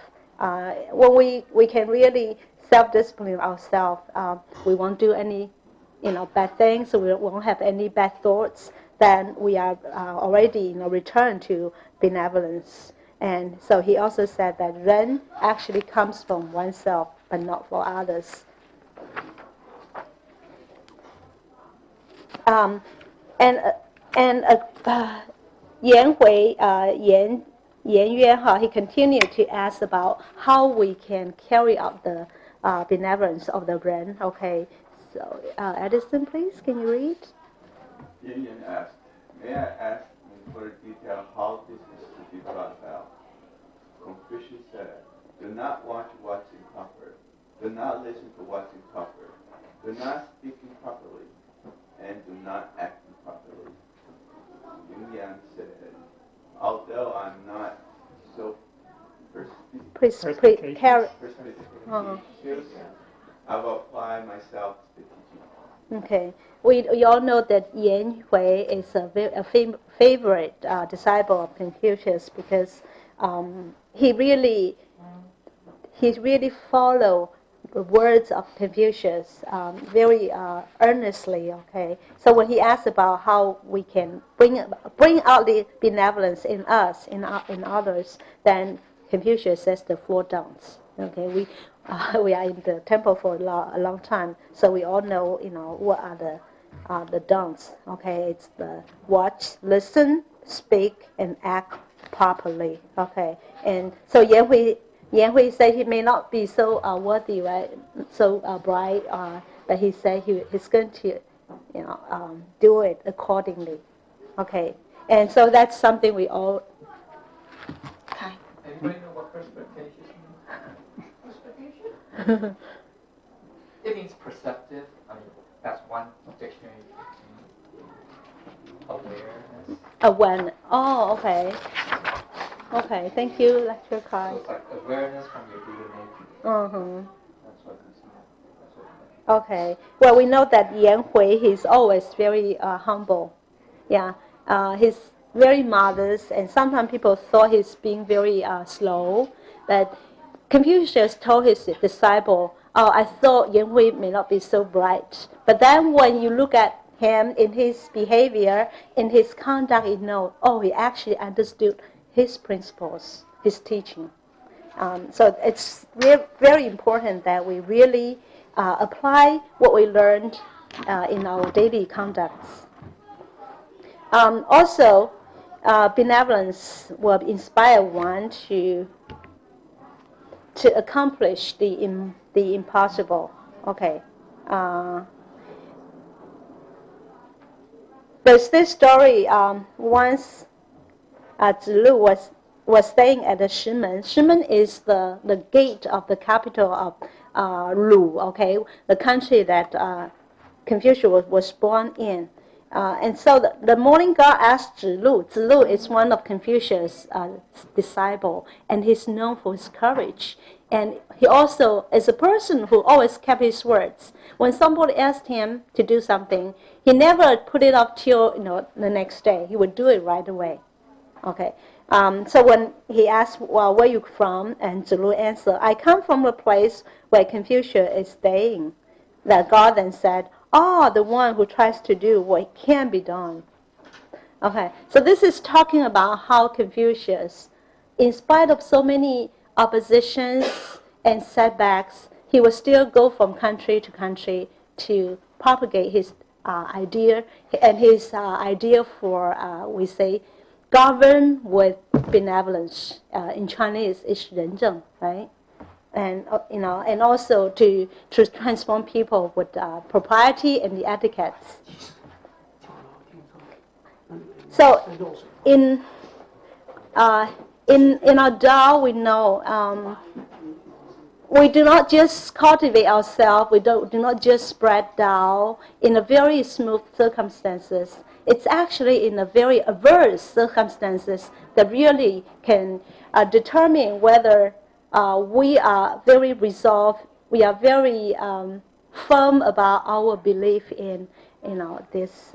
when we can really self-discipline ourselves, we won't do any bad things, we won't have any bad thoughts, then we are already returned to benevolence. And so he also said that ren actually comes from oneself, but not for others. Um, and Yan Hui, Yan Yuan, he continued to ask about how we can carry out the benevolence of the ren. Okay, so Edison, please, can you read? Yan Yan asked, may I ask in further detail how this is to be brought about? Confucius said, do not watch what's improper, do not listen to what's improper, do not speak improperly, and do not act improperly. Yan Yan said, although I'm not so perspicacious, I will apply myself to the teaching. Okay. We all know that Yan Hui is a favorite disciple of Confucius because he really followed the words of Confucius very earnestly. Okay, so when he asked about how we can bring out the benevolence in us, in others, then Confucius says the four don'ts. Okay, we are in the temple for a long time, so we all know what are the don'ts. Okay, it's the watch, listen, speak and act properly. Okay, and so Yan Hui said he may not be so worthy, right? So bright, but he said he's going to, do it accordingly. Okay, and so that's something we all. Anybody know what perspicacious means? Perspication? It means perceptive. I mean, that's one dictionary meaning. Awareness. Awareness. Oh, okay. Okay, thank you, Lecture So Card. it's like awareness from your Buddha nature. Uh-huh. That's what it's That's what it means. Okay. Well, we know that Yan Hui, he's always very humble. Yeah. He's very modest, and sometimes people thought he's being very slow. But Confucius told his disciple, "Oh, I thought Yan Hui may not be so bright." But then when you look at him in his behavior, in his conduct, you know, oh, he actually understood his principles, his teaching. So it's very important that we really apply what we learned in our daily conducts. Also, benevolence will inspire one to accomplish the impossible. Okay. There's this story. Once Zilu was staying at the Shimen. Shimen is the gate of the capital of Lu, okay, the country that Confucius was born in. And so the morning god asked Zilu. Zilu is one of Confucius' disciple, and he's known for his courage. And he also is a person who always kept his words. When somebody asked him to do something, he never put it off till the next day. He would do it right away. Okay. So when he asked, well, where are you from? And Zulu answered, I come from a place where Confucius is staying. The god then said, oh, the one who tries to do what can be done. Okay. So this is talking about how Confucius, in spite of so many oppositions and setbacks, he will still go from country to country to propagate his idea, and his idea for, we say, govern with benevolence. In Chinese, it's 仁政, right? And and also to transform people with propriety and the etiquettes. So in our Tao, we know we do not just cultivate ourselves. We do not just spread Tao in a very smooth circumstances. It's actually in a very adverse circumstances that really can determine whether we are very resolved, we are very firm about our belief in this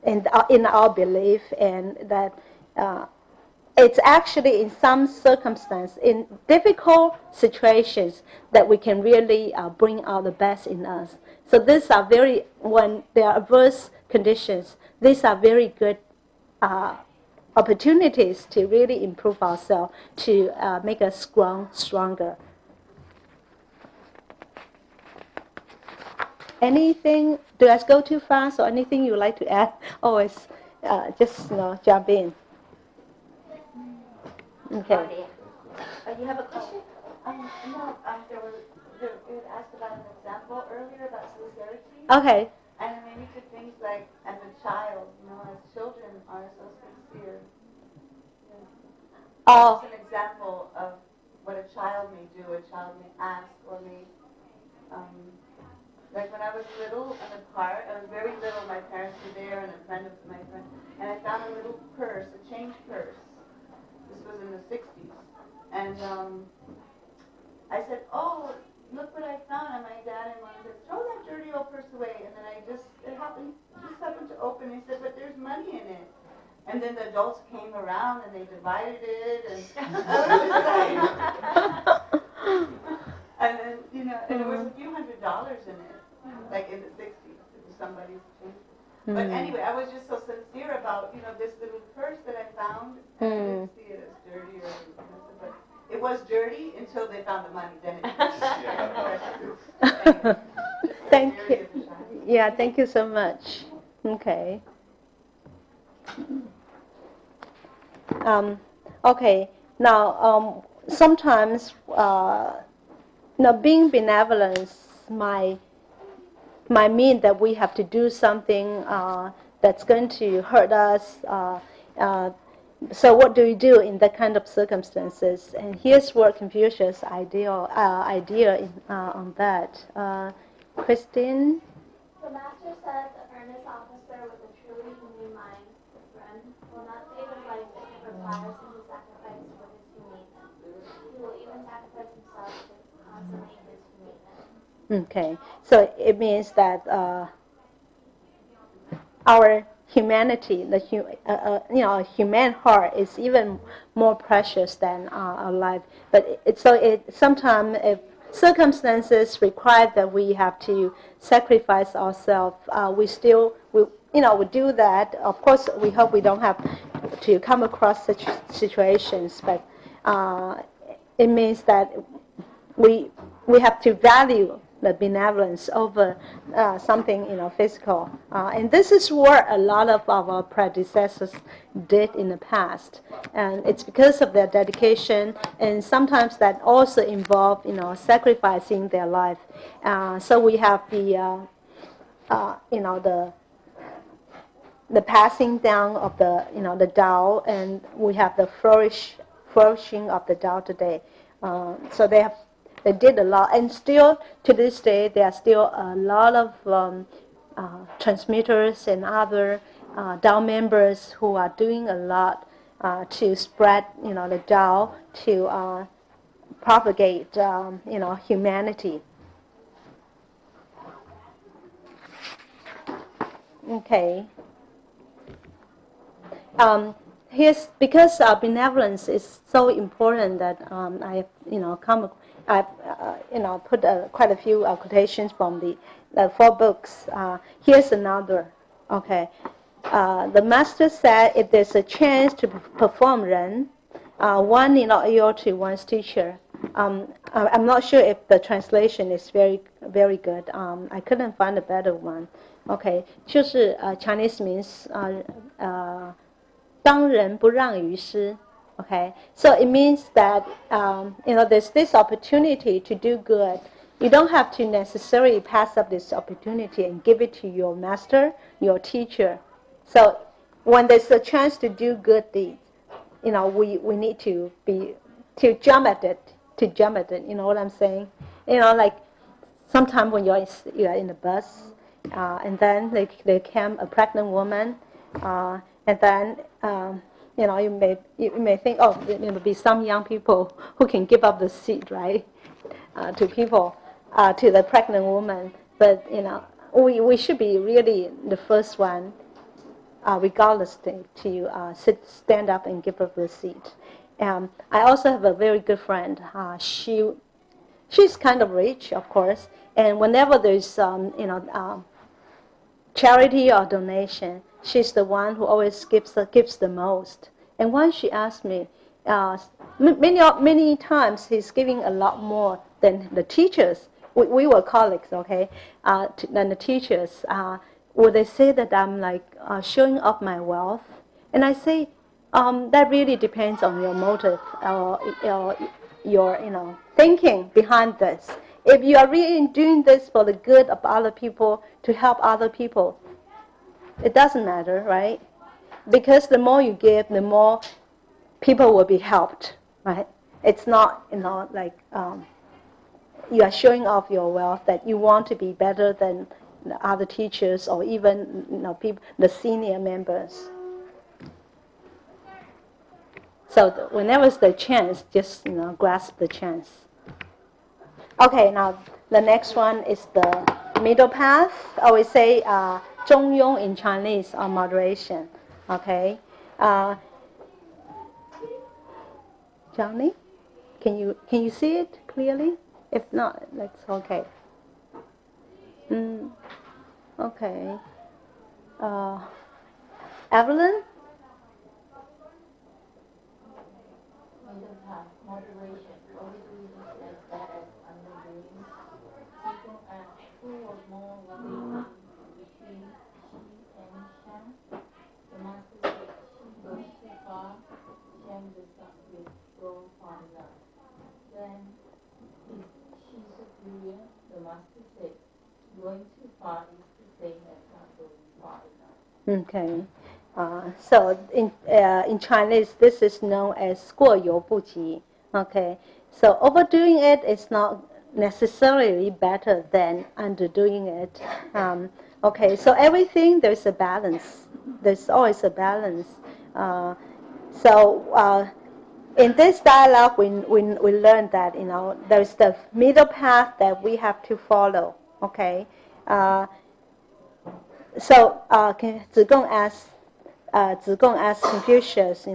in our belief, and that it's actually in some circumstance, in difficult situations, that we can really bring out the best in us. So these are when there are adverse conditions, these are very good opportunities to really improve ourselves, to make us stronger. Anything, do I go too fast, or anything you would like to add? Always just jump in. Okay. You have a question? No, you had asked about an example earlier about sincerity. Okay. And it made me think things like, as a child, as children are so sincere. Oh. It's an example of what a child may do, a child may ask, or may, like when I was little in the park, I was very little, my parents were there, and a friend of my friend, and I found a little purse, a change purse. This was in the 60s. And I said, oh, look what I found. And my dad and mom said, throw that dirty old purse away. And then it happened to open. He said, but there's money in it. And then the adults came around and they divided it. And and then, and there was a few $100s in it, like in the 60s. It was somebody's change. But anyway, I was just so sincere about, this little purse that I found. And I didn't see it as dirty or anything. But it was dirty until they found the money. Then it Thank you. Yeah, thank you so much. Okay. Okay, now sometimes being benevolent might mean that we have to do something that's going to hurt us. Uh, so what do we do in that kind of circumstances? And here's what Confucius' idea on that. Christine? The master said, the earnest officer with a truly humane mind, the friend, will not save his life if it requires him to sacrifice for his humaneness. He will even sacrifice himself to consummate his humaneness. Okay, so it means that our humanity, a human heart is even more precious than our life. But sometimes if circumstances require that we have to sacrifice ourselves, we do that. Of course, we hope we don't have to come across such situations, but it means that we we have to value the benevolence over something physical, and this is what a lot of our predecessors did in the past, and it's because of their dedication, and sometimes that also involved sacrificing their life. So we have the passing down of the Tao, and we have the flourishing of the Tao today. So they did a lot, and still to this day there are still a lot of transmitters and other Tao members who are doing a lot to spread the Tao, to propagate humanity. Okay. Here's because benevolence is so important that I've put quite a few quotations from the 4 books. Here's another. Okay, the master said, if there's a chance to perform Ren, one owe to one's teacher. I'm not sure if the translation is very very good. I couldn't find a better one. Okay, 就是Chinese means 当仁不让于师. Okay, so it means that there's this opportunity to do good. You don't have to necessarily pass up this opportunity and give it to your master, your teacher. So when there's a chance to do good deeds, we need to jump at it, You know what I'm saying? Like sometimes when you're in the bus, and then there came a pregnant woman, and then you may think, oh, there will be some young people who can give up the seat, right, to the pregnant woman. But we should be really the first one, regardless to stand up and give up the seat. I also have a very good friend. She's kind of rich, of course, and whenever there's charity or donation, she's the one who always gives the most. And once she asked me, many times he's giving a lot more than the teachers. We were colleagues, okay, than the teachers. Would they say that I'm like showing off my wealth? And I say, that really depends on your motive, your thinking behind this. If you are really doing this for the good of other people, to help other people, it doesn't matter, right? Because the more you give, the more people will be helped, right? It's not, like you are showing off your wealth, that you want to be better than the other teachers or even the senior members. So whenever it's the chance, just grasp the chance. Okay, now the next one is the middle path. I would say 中庸 in Chinese, or moderation. Okay, Johnny, can you see it clearly? If not, that's okay. Okay. Evelyn. Middle path, moderation, always reasons as bad as underdoing. Seeking act, who was more loving between Qi and Shan? The master said, Okay. So in Chinese, this is known as 过犹不及. Okay. So overdoing it is not necessarily better than underdoing it. Okay. So everything there's a balance. There's always a balance. So in this dialogue, we learned that there's the middle path that we have to follow. Okay. So Zigong asked Confucius,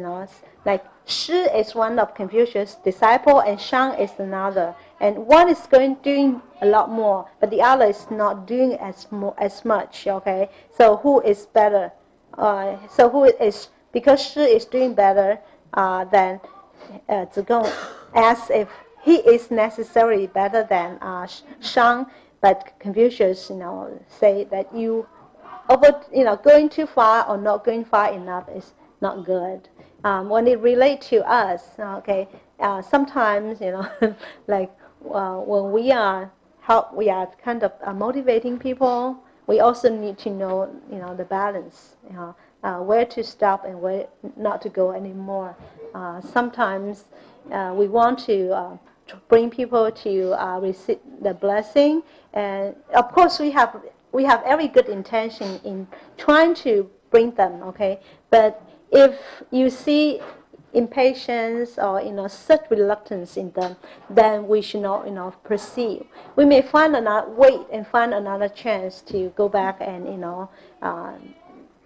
like Shi is one of Confucius' disciple and Shang is another, and one is doing a lot more, but the other is not doing as much. Okay, so who is better? So who is because Shi is doing better, then Zigong asks if he is necessarily better than Shang, but Confucius, say that going too far or not going far enough is not good. When it relates to us, okay, sometimes, like when we are kind of motivating people, we also need to know, the balance, where to stop and where not to go anymore. Sometimes we want to bring people to receive the blessing, and of course we have every good intention in trying to bring them, okay? But if you see impatience or such reluctance in them, then we should not proceed. We may wait and find another chance to go back and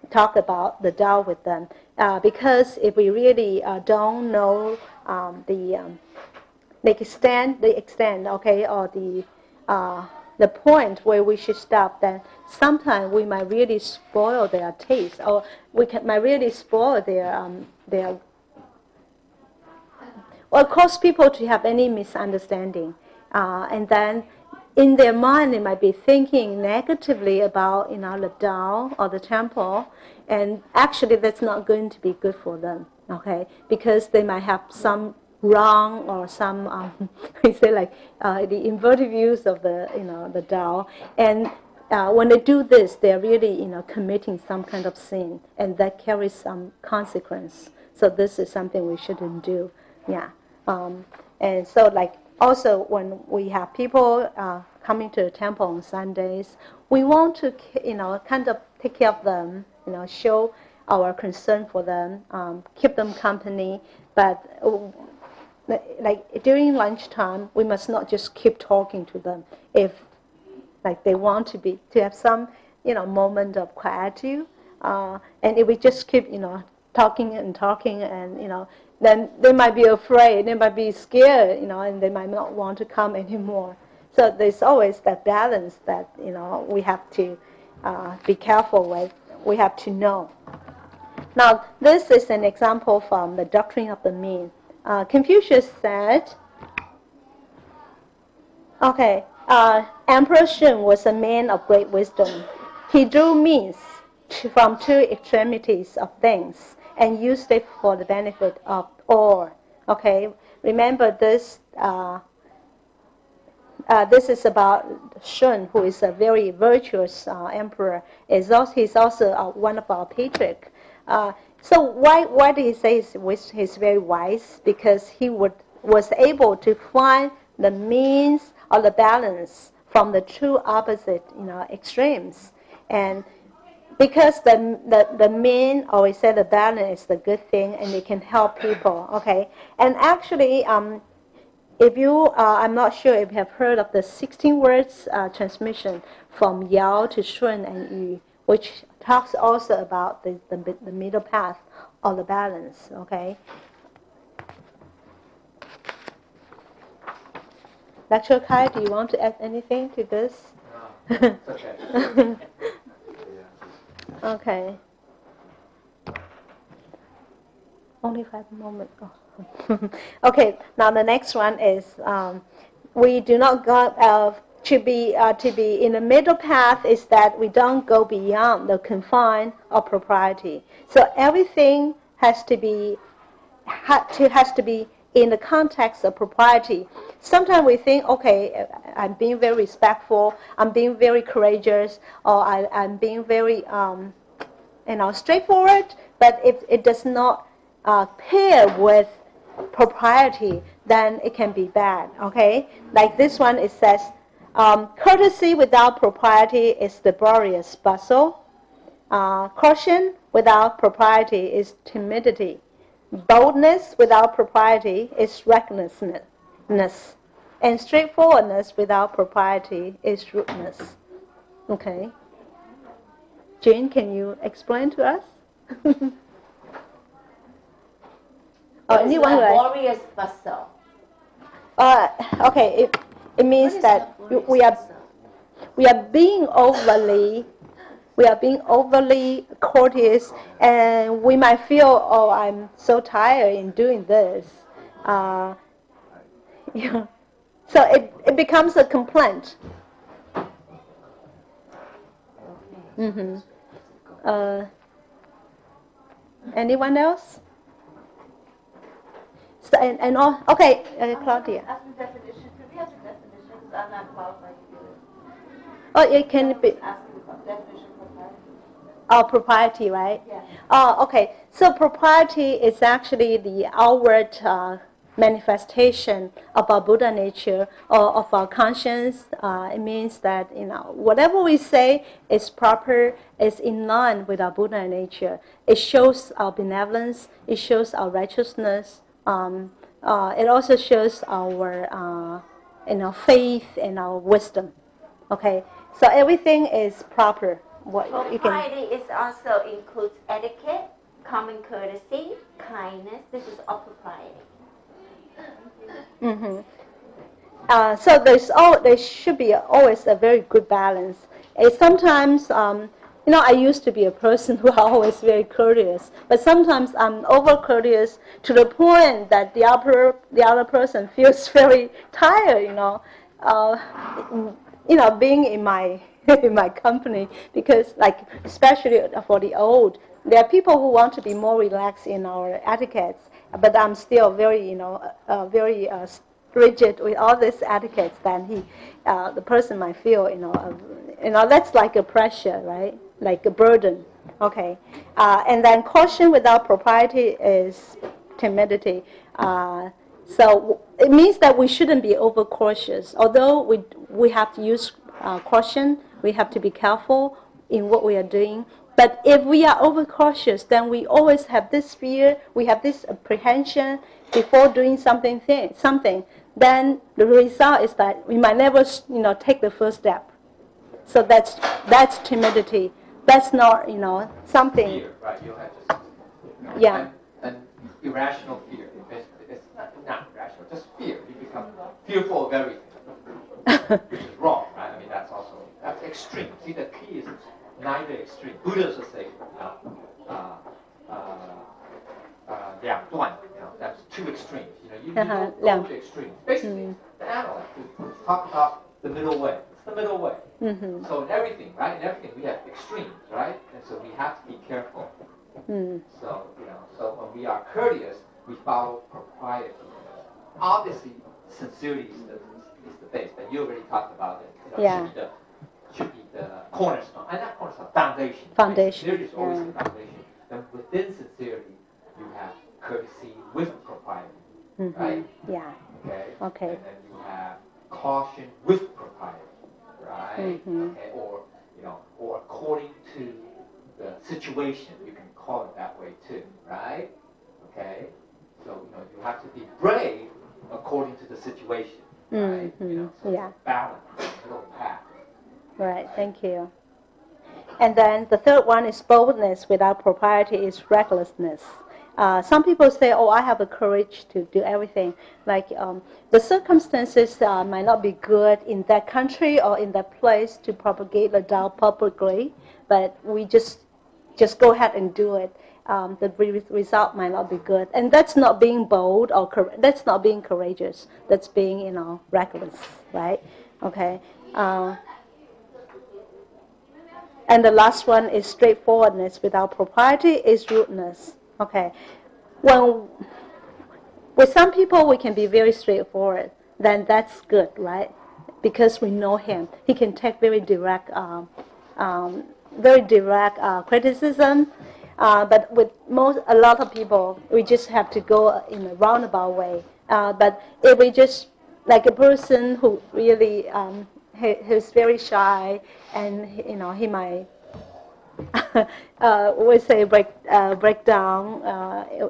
talk about the Tao with them, because if we really don't know the extent, okay, or the point where we should stop, then sometimes we might really spoil their taste, or might really spoil their or cause people to have any misunderstanding, and then in their mind they might be thinking negatively about the Tao or the temple, and actually that's not going to be good for them, okay, because they might have some wrong or some we say like the inverted views of the Tao, and when they do this, they're really committing some kind of sin, and that carries some consequence. So this is something we shouldn't do. Yeah. And so like also when we have people coming to the temple on Sundays, we want to kind of take care of them, show our concern for them, keep them company, but like during lunchtime, we must not just keep talking to them. If like they want to have some moment of quietude, and if we just keep talking and talking, and then they might be afraid, they might be scared, and they might not want to come anymore. So there's always that balance that we have to be careful with. We have to know. Now this is an example from the Doctrine of the Mean. Confucius said, okay, Emperor Shun was a man of great wisdom. He drew means from two extremities of things and used it for the benefit of all. Okay, remember this. This is about Shun, who is a very virtuous emperor. He's also one of our patriarchs. So why did he say he's very wise? Because he was able to find the means or the balance from the two opposite extremes, and because the mean, or we say the balance, is the good thing, and it can help people. Okay, and actually if you, I'm not sure if you have heard of the 16 words transmission from Yao to Shun and Yu, which talks also about the middle path or the balance, okay? Lecturer Kai, do you want to add anything to this? No, it's okay. Okay. Only 5 moments. Oh. Okay, now the next one is we do not go to be in the middle path is that we don't go beyond the confine of propriety. So everything has to be in the context of propriety. Sometimes we think, okay, I'm being very respectful, I'm being very courageous, or I'm being very straightforward, but if it does not pair with propriety, then it can be bad, okay? Like this one, it says, courtesy without propriety is laborious bustle. Caution without propriety is timidity. Boldness without propriety is recklessness. And straightforwardness without propriety is rudeness. Okay. Jane, can you explain to us? Anyone? Laborious bustle. Okay, it means that we are being overly courteous, and we might feel, oh, I'm so tired in doing this. So it becomes a complaint. Mm-hmm. Anyone else? So, okay, Claudia. Ask the definition. Could we have the definition? Because I'm not qualified to do it. Oh, it can be. Asking the definition of propriety. Oh, propriety, right? Yeah. Okay. So propriety is actually the outward manifestation of our Buddha nature or of our conscience. It means that whatever we say is proper, is in line with our Buddha nature. It shows our benevolence. It shows our righteousness. It also shows our faith and our wisdom. Okay. So everything is proper. Propriety is also includes etiquette, common courtesy, kindness. This is all propriety. Mm-hmm. So there should be always a very good balance. Sometimes, I used to be a person who are always very courteous, but sometimes I'm over courteous to the point that the other person feels very tired. Being in my in my company, because especially for the old, there are people who want to be more relaxed in our etiquettes, but I'm still very very rigid with all this etiquettes. Then the person might feel that's like a pressure, right? Like a burden. Okay, and then caution without propriety is timidity. So it means that we shouldn't be overcautious. Although we have to use caution, we have to be careful in what we are doing. But if we are overcautious, then we always have this fear, we have this apprehension before doing something. Then the result is that we might never, take the first step. So that's timidity. That's not, something. Fear, right? You'll have just Yeah. an irrational fear. It's not rational, just fear. You become fearful of everything, which is wrong, right? I mean, that's extreme. See, the key is neither extreme. Buddhists will say, that's two extremes. You don't go to extremes. Basically, the analog to talk about the middle way. It's the middle way. Mm-hmm. So in everything, right? In everything, we have extremes, right? And so we have to be careful. So when we are courteous, we follow propriety. Obviously, sincerity is the base, but you already talked about it. Yeah. Should be the cornerstone. Not cornerstone, foundation. Foundation. Sincerity is always the foundation. Then within sincerity, you have courtesy with propriety, right? Yeah. Okay. And then you have caution with propriety, right? Okay. Or according to the situation, you can call it that way too, right? Okay. So you have to be brave according to the situation, right? So Yeah. balance, middle path. Right. Thank you. And then the third one is boldness without propriety is recklessness. Some people say, oh, I have the courage to do everything. Like the circumstances might not be good in that country or in that place to propagate the Tao publicly, but we just go ahead and do it. The result might not be good. And that's not being bold or that's not being courageous. That's being, reckless, right? Okay. And the last one is straightforwardness without propriety is rudeness. Okay. With some people we can be very straightforward, then that's good, right? Because we know him. He can take very direct very direct criticism. But with a lot of people, we just have to go in a roundabout way. But if we just like a person who really who's very shy, and he might we say break down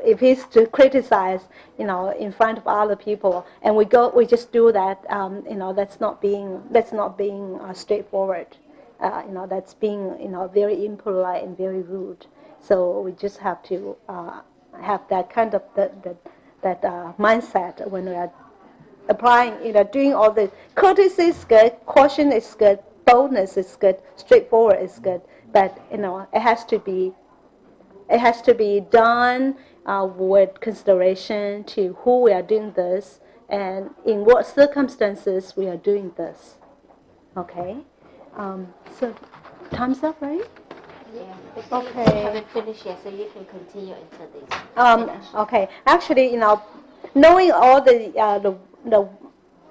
if he's to criticize in front of other people, and we just do that, that's not being straightforward, that's being very impolite and very rude. So we just have to have that kind of that mindset when we are applying, doing all the courtesy is good, caution is good, boldness is good, straightforward is good, but it has to be done with consideration to who we are doing this and in what circumstances we are doing this. Okay, so time's up, right? Yeah. Okay. You haven't finished yet, so you can continue until they finish. Okay. Actually, knowing all the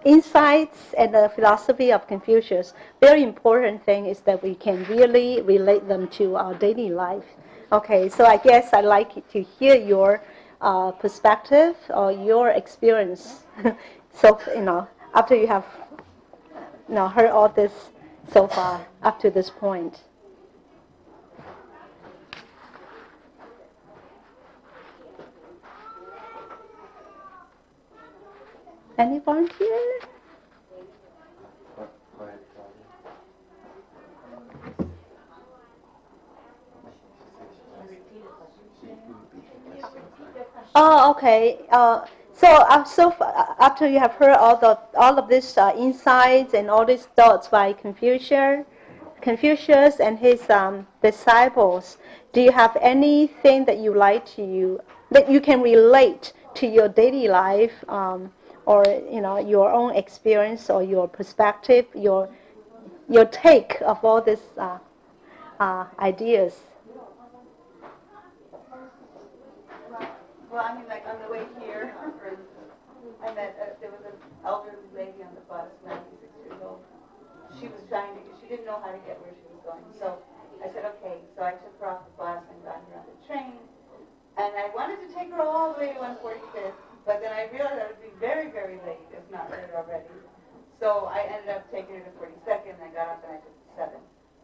insights and the philosophy of Confucius, very important thing is that we can really relate them to our daily life. Okay. So I guess I'd like to hear your perspective or your experience. So after you have heard all this so far up to this point. Any volunteer? Go ahead, Oh, okay. After you have heard all of these insights and all these thoughts by Confucius and his disciples, do you have anything that that you can relate to your daily life, or your own experience or your perspective, your take of all these ideas? Well, I mean, like on the way here, I met, there was an elderly lady on the bus, 96 years old. She was she didn't know how to get where she was going. So I said, okay. So I took her off the bus and got her on the train. And I wanted to take her all the way to 145th, but then I realized I would be very, very late, if not there already. So I ended up taking her to 42nd, and I got off and I took the 7th.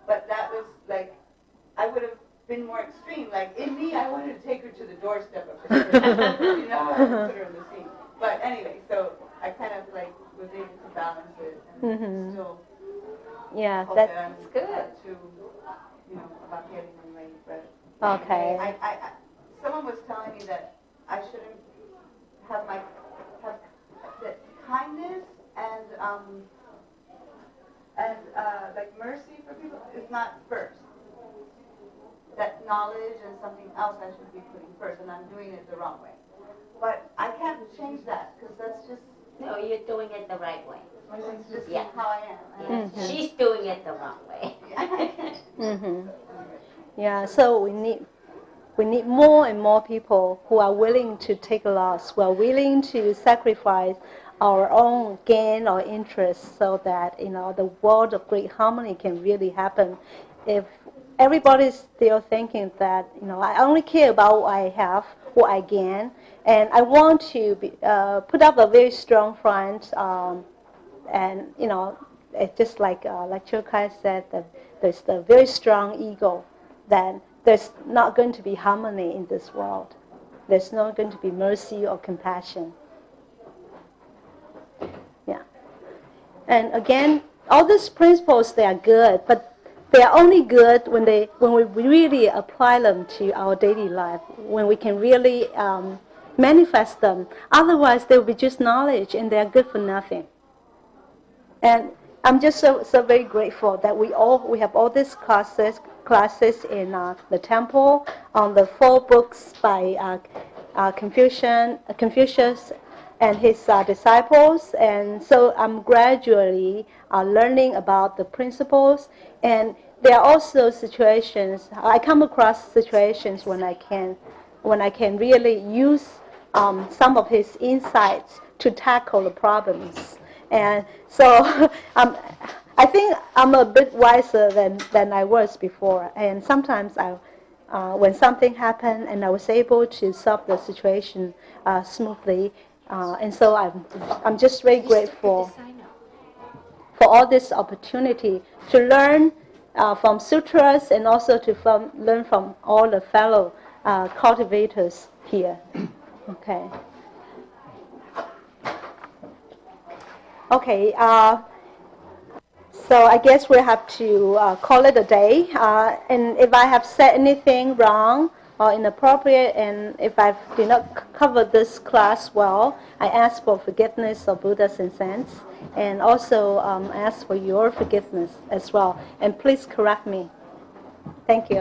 But that was like, I would have been more extreme. Like, in me, I wanted to take her to the doorstep of her city, and put her in the seat. But anyway, so I kind of like was able to balance it and still Yeah, hope that's that I'm good. not too, about getting in late. But okay. someone was telling me that I shouldn't have that kindness and like mercy for people is not first. That knowledge and something else I should be putting first, and I'm doing it the wrong way. But I can't change that because that's just. No, you're doing it the right way. It's just Yeah. how I am. Yeah. She's doing it the wrong way. Yeah, so we need more and more people who are willing to take a loss, who are willing to sacrifice our own gain or interest, so that the world of great harmony can really happen. If everybody's still thinking that I only care about what I have, what I gain, and I want to put up a very strong front, and it's just like Chiu Kai said, that there's the very strong ego, then there's not going to be harmony in this world. There's not going to be mercy or compassion. Yeah. And again, all these principles, they are good, but they are only good when we really apply them to our daily life, when we can really manifest them. Otherwise, they will be just knowledge, and they are good for nothing. And I'm just so very grateful that we have all these classes in the temple on the 4 books by Confucius and his disciples. And so I'm gradually learning about the principles. And there are also situations, I come across situations when I can really use some of his insights to tackle the problems. And so I I think I'm a bit wiser than I was before. And sometimes when something happened and I was able to solve the situation smoothly, and so I'm just very grateful for all this opportunity to learn from sutras and also to learn from all the fellow cultivators here. Okay. Okay. So I guess we have to call it a day. And if I have said anything wrong or inappropriate, and if I did not cover this class well, I ask for forgiveness of Buddhas and saints, and also ask for your forgiveness as well. And please correct me. Thank you.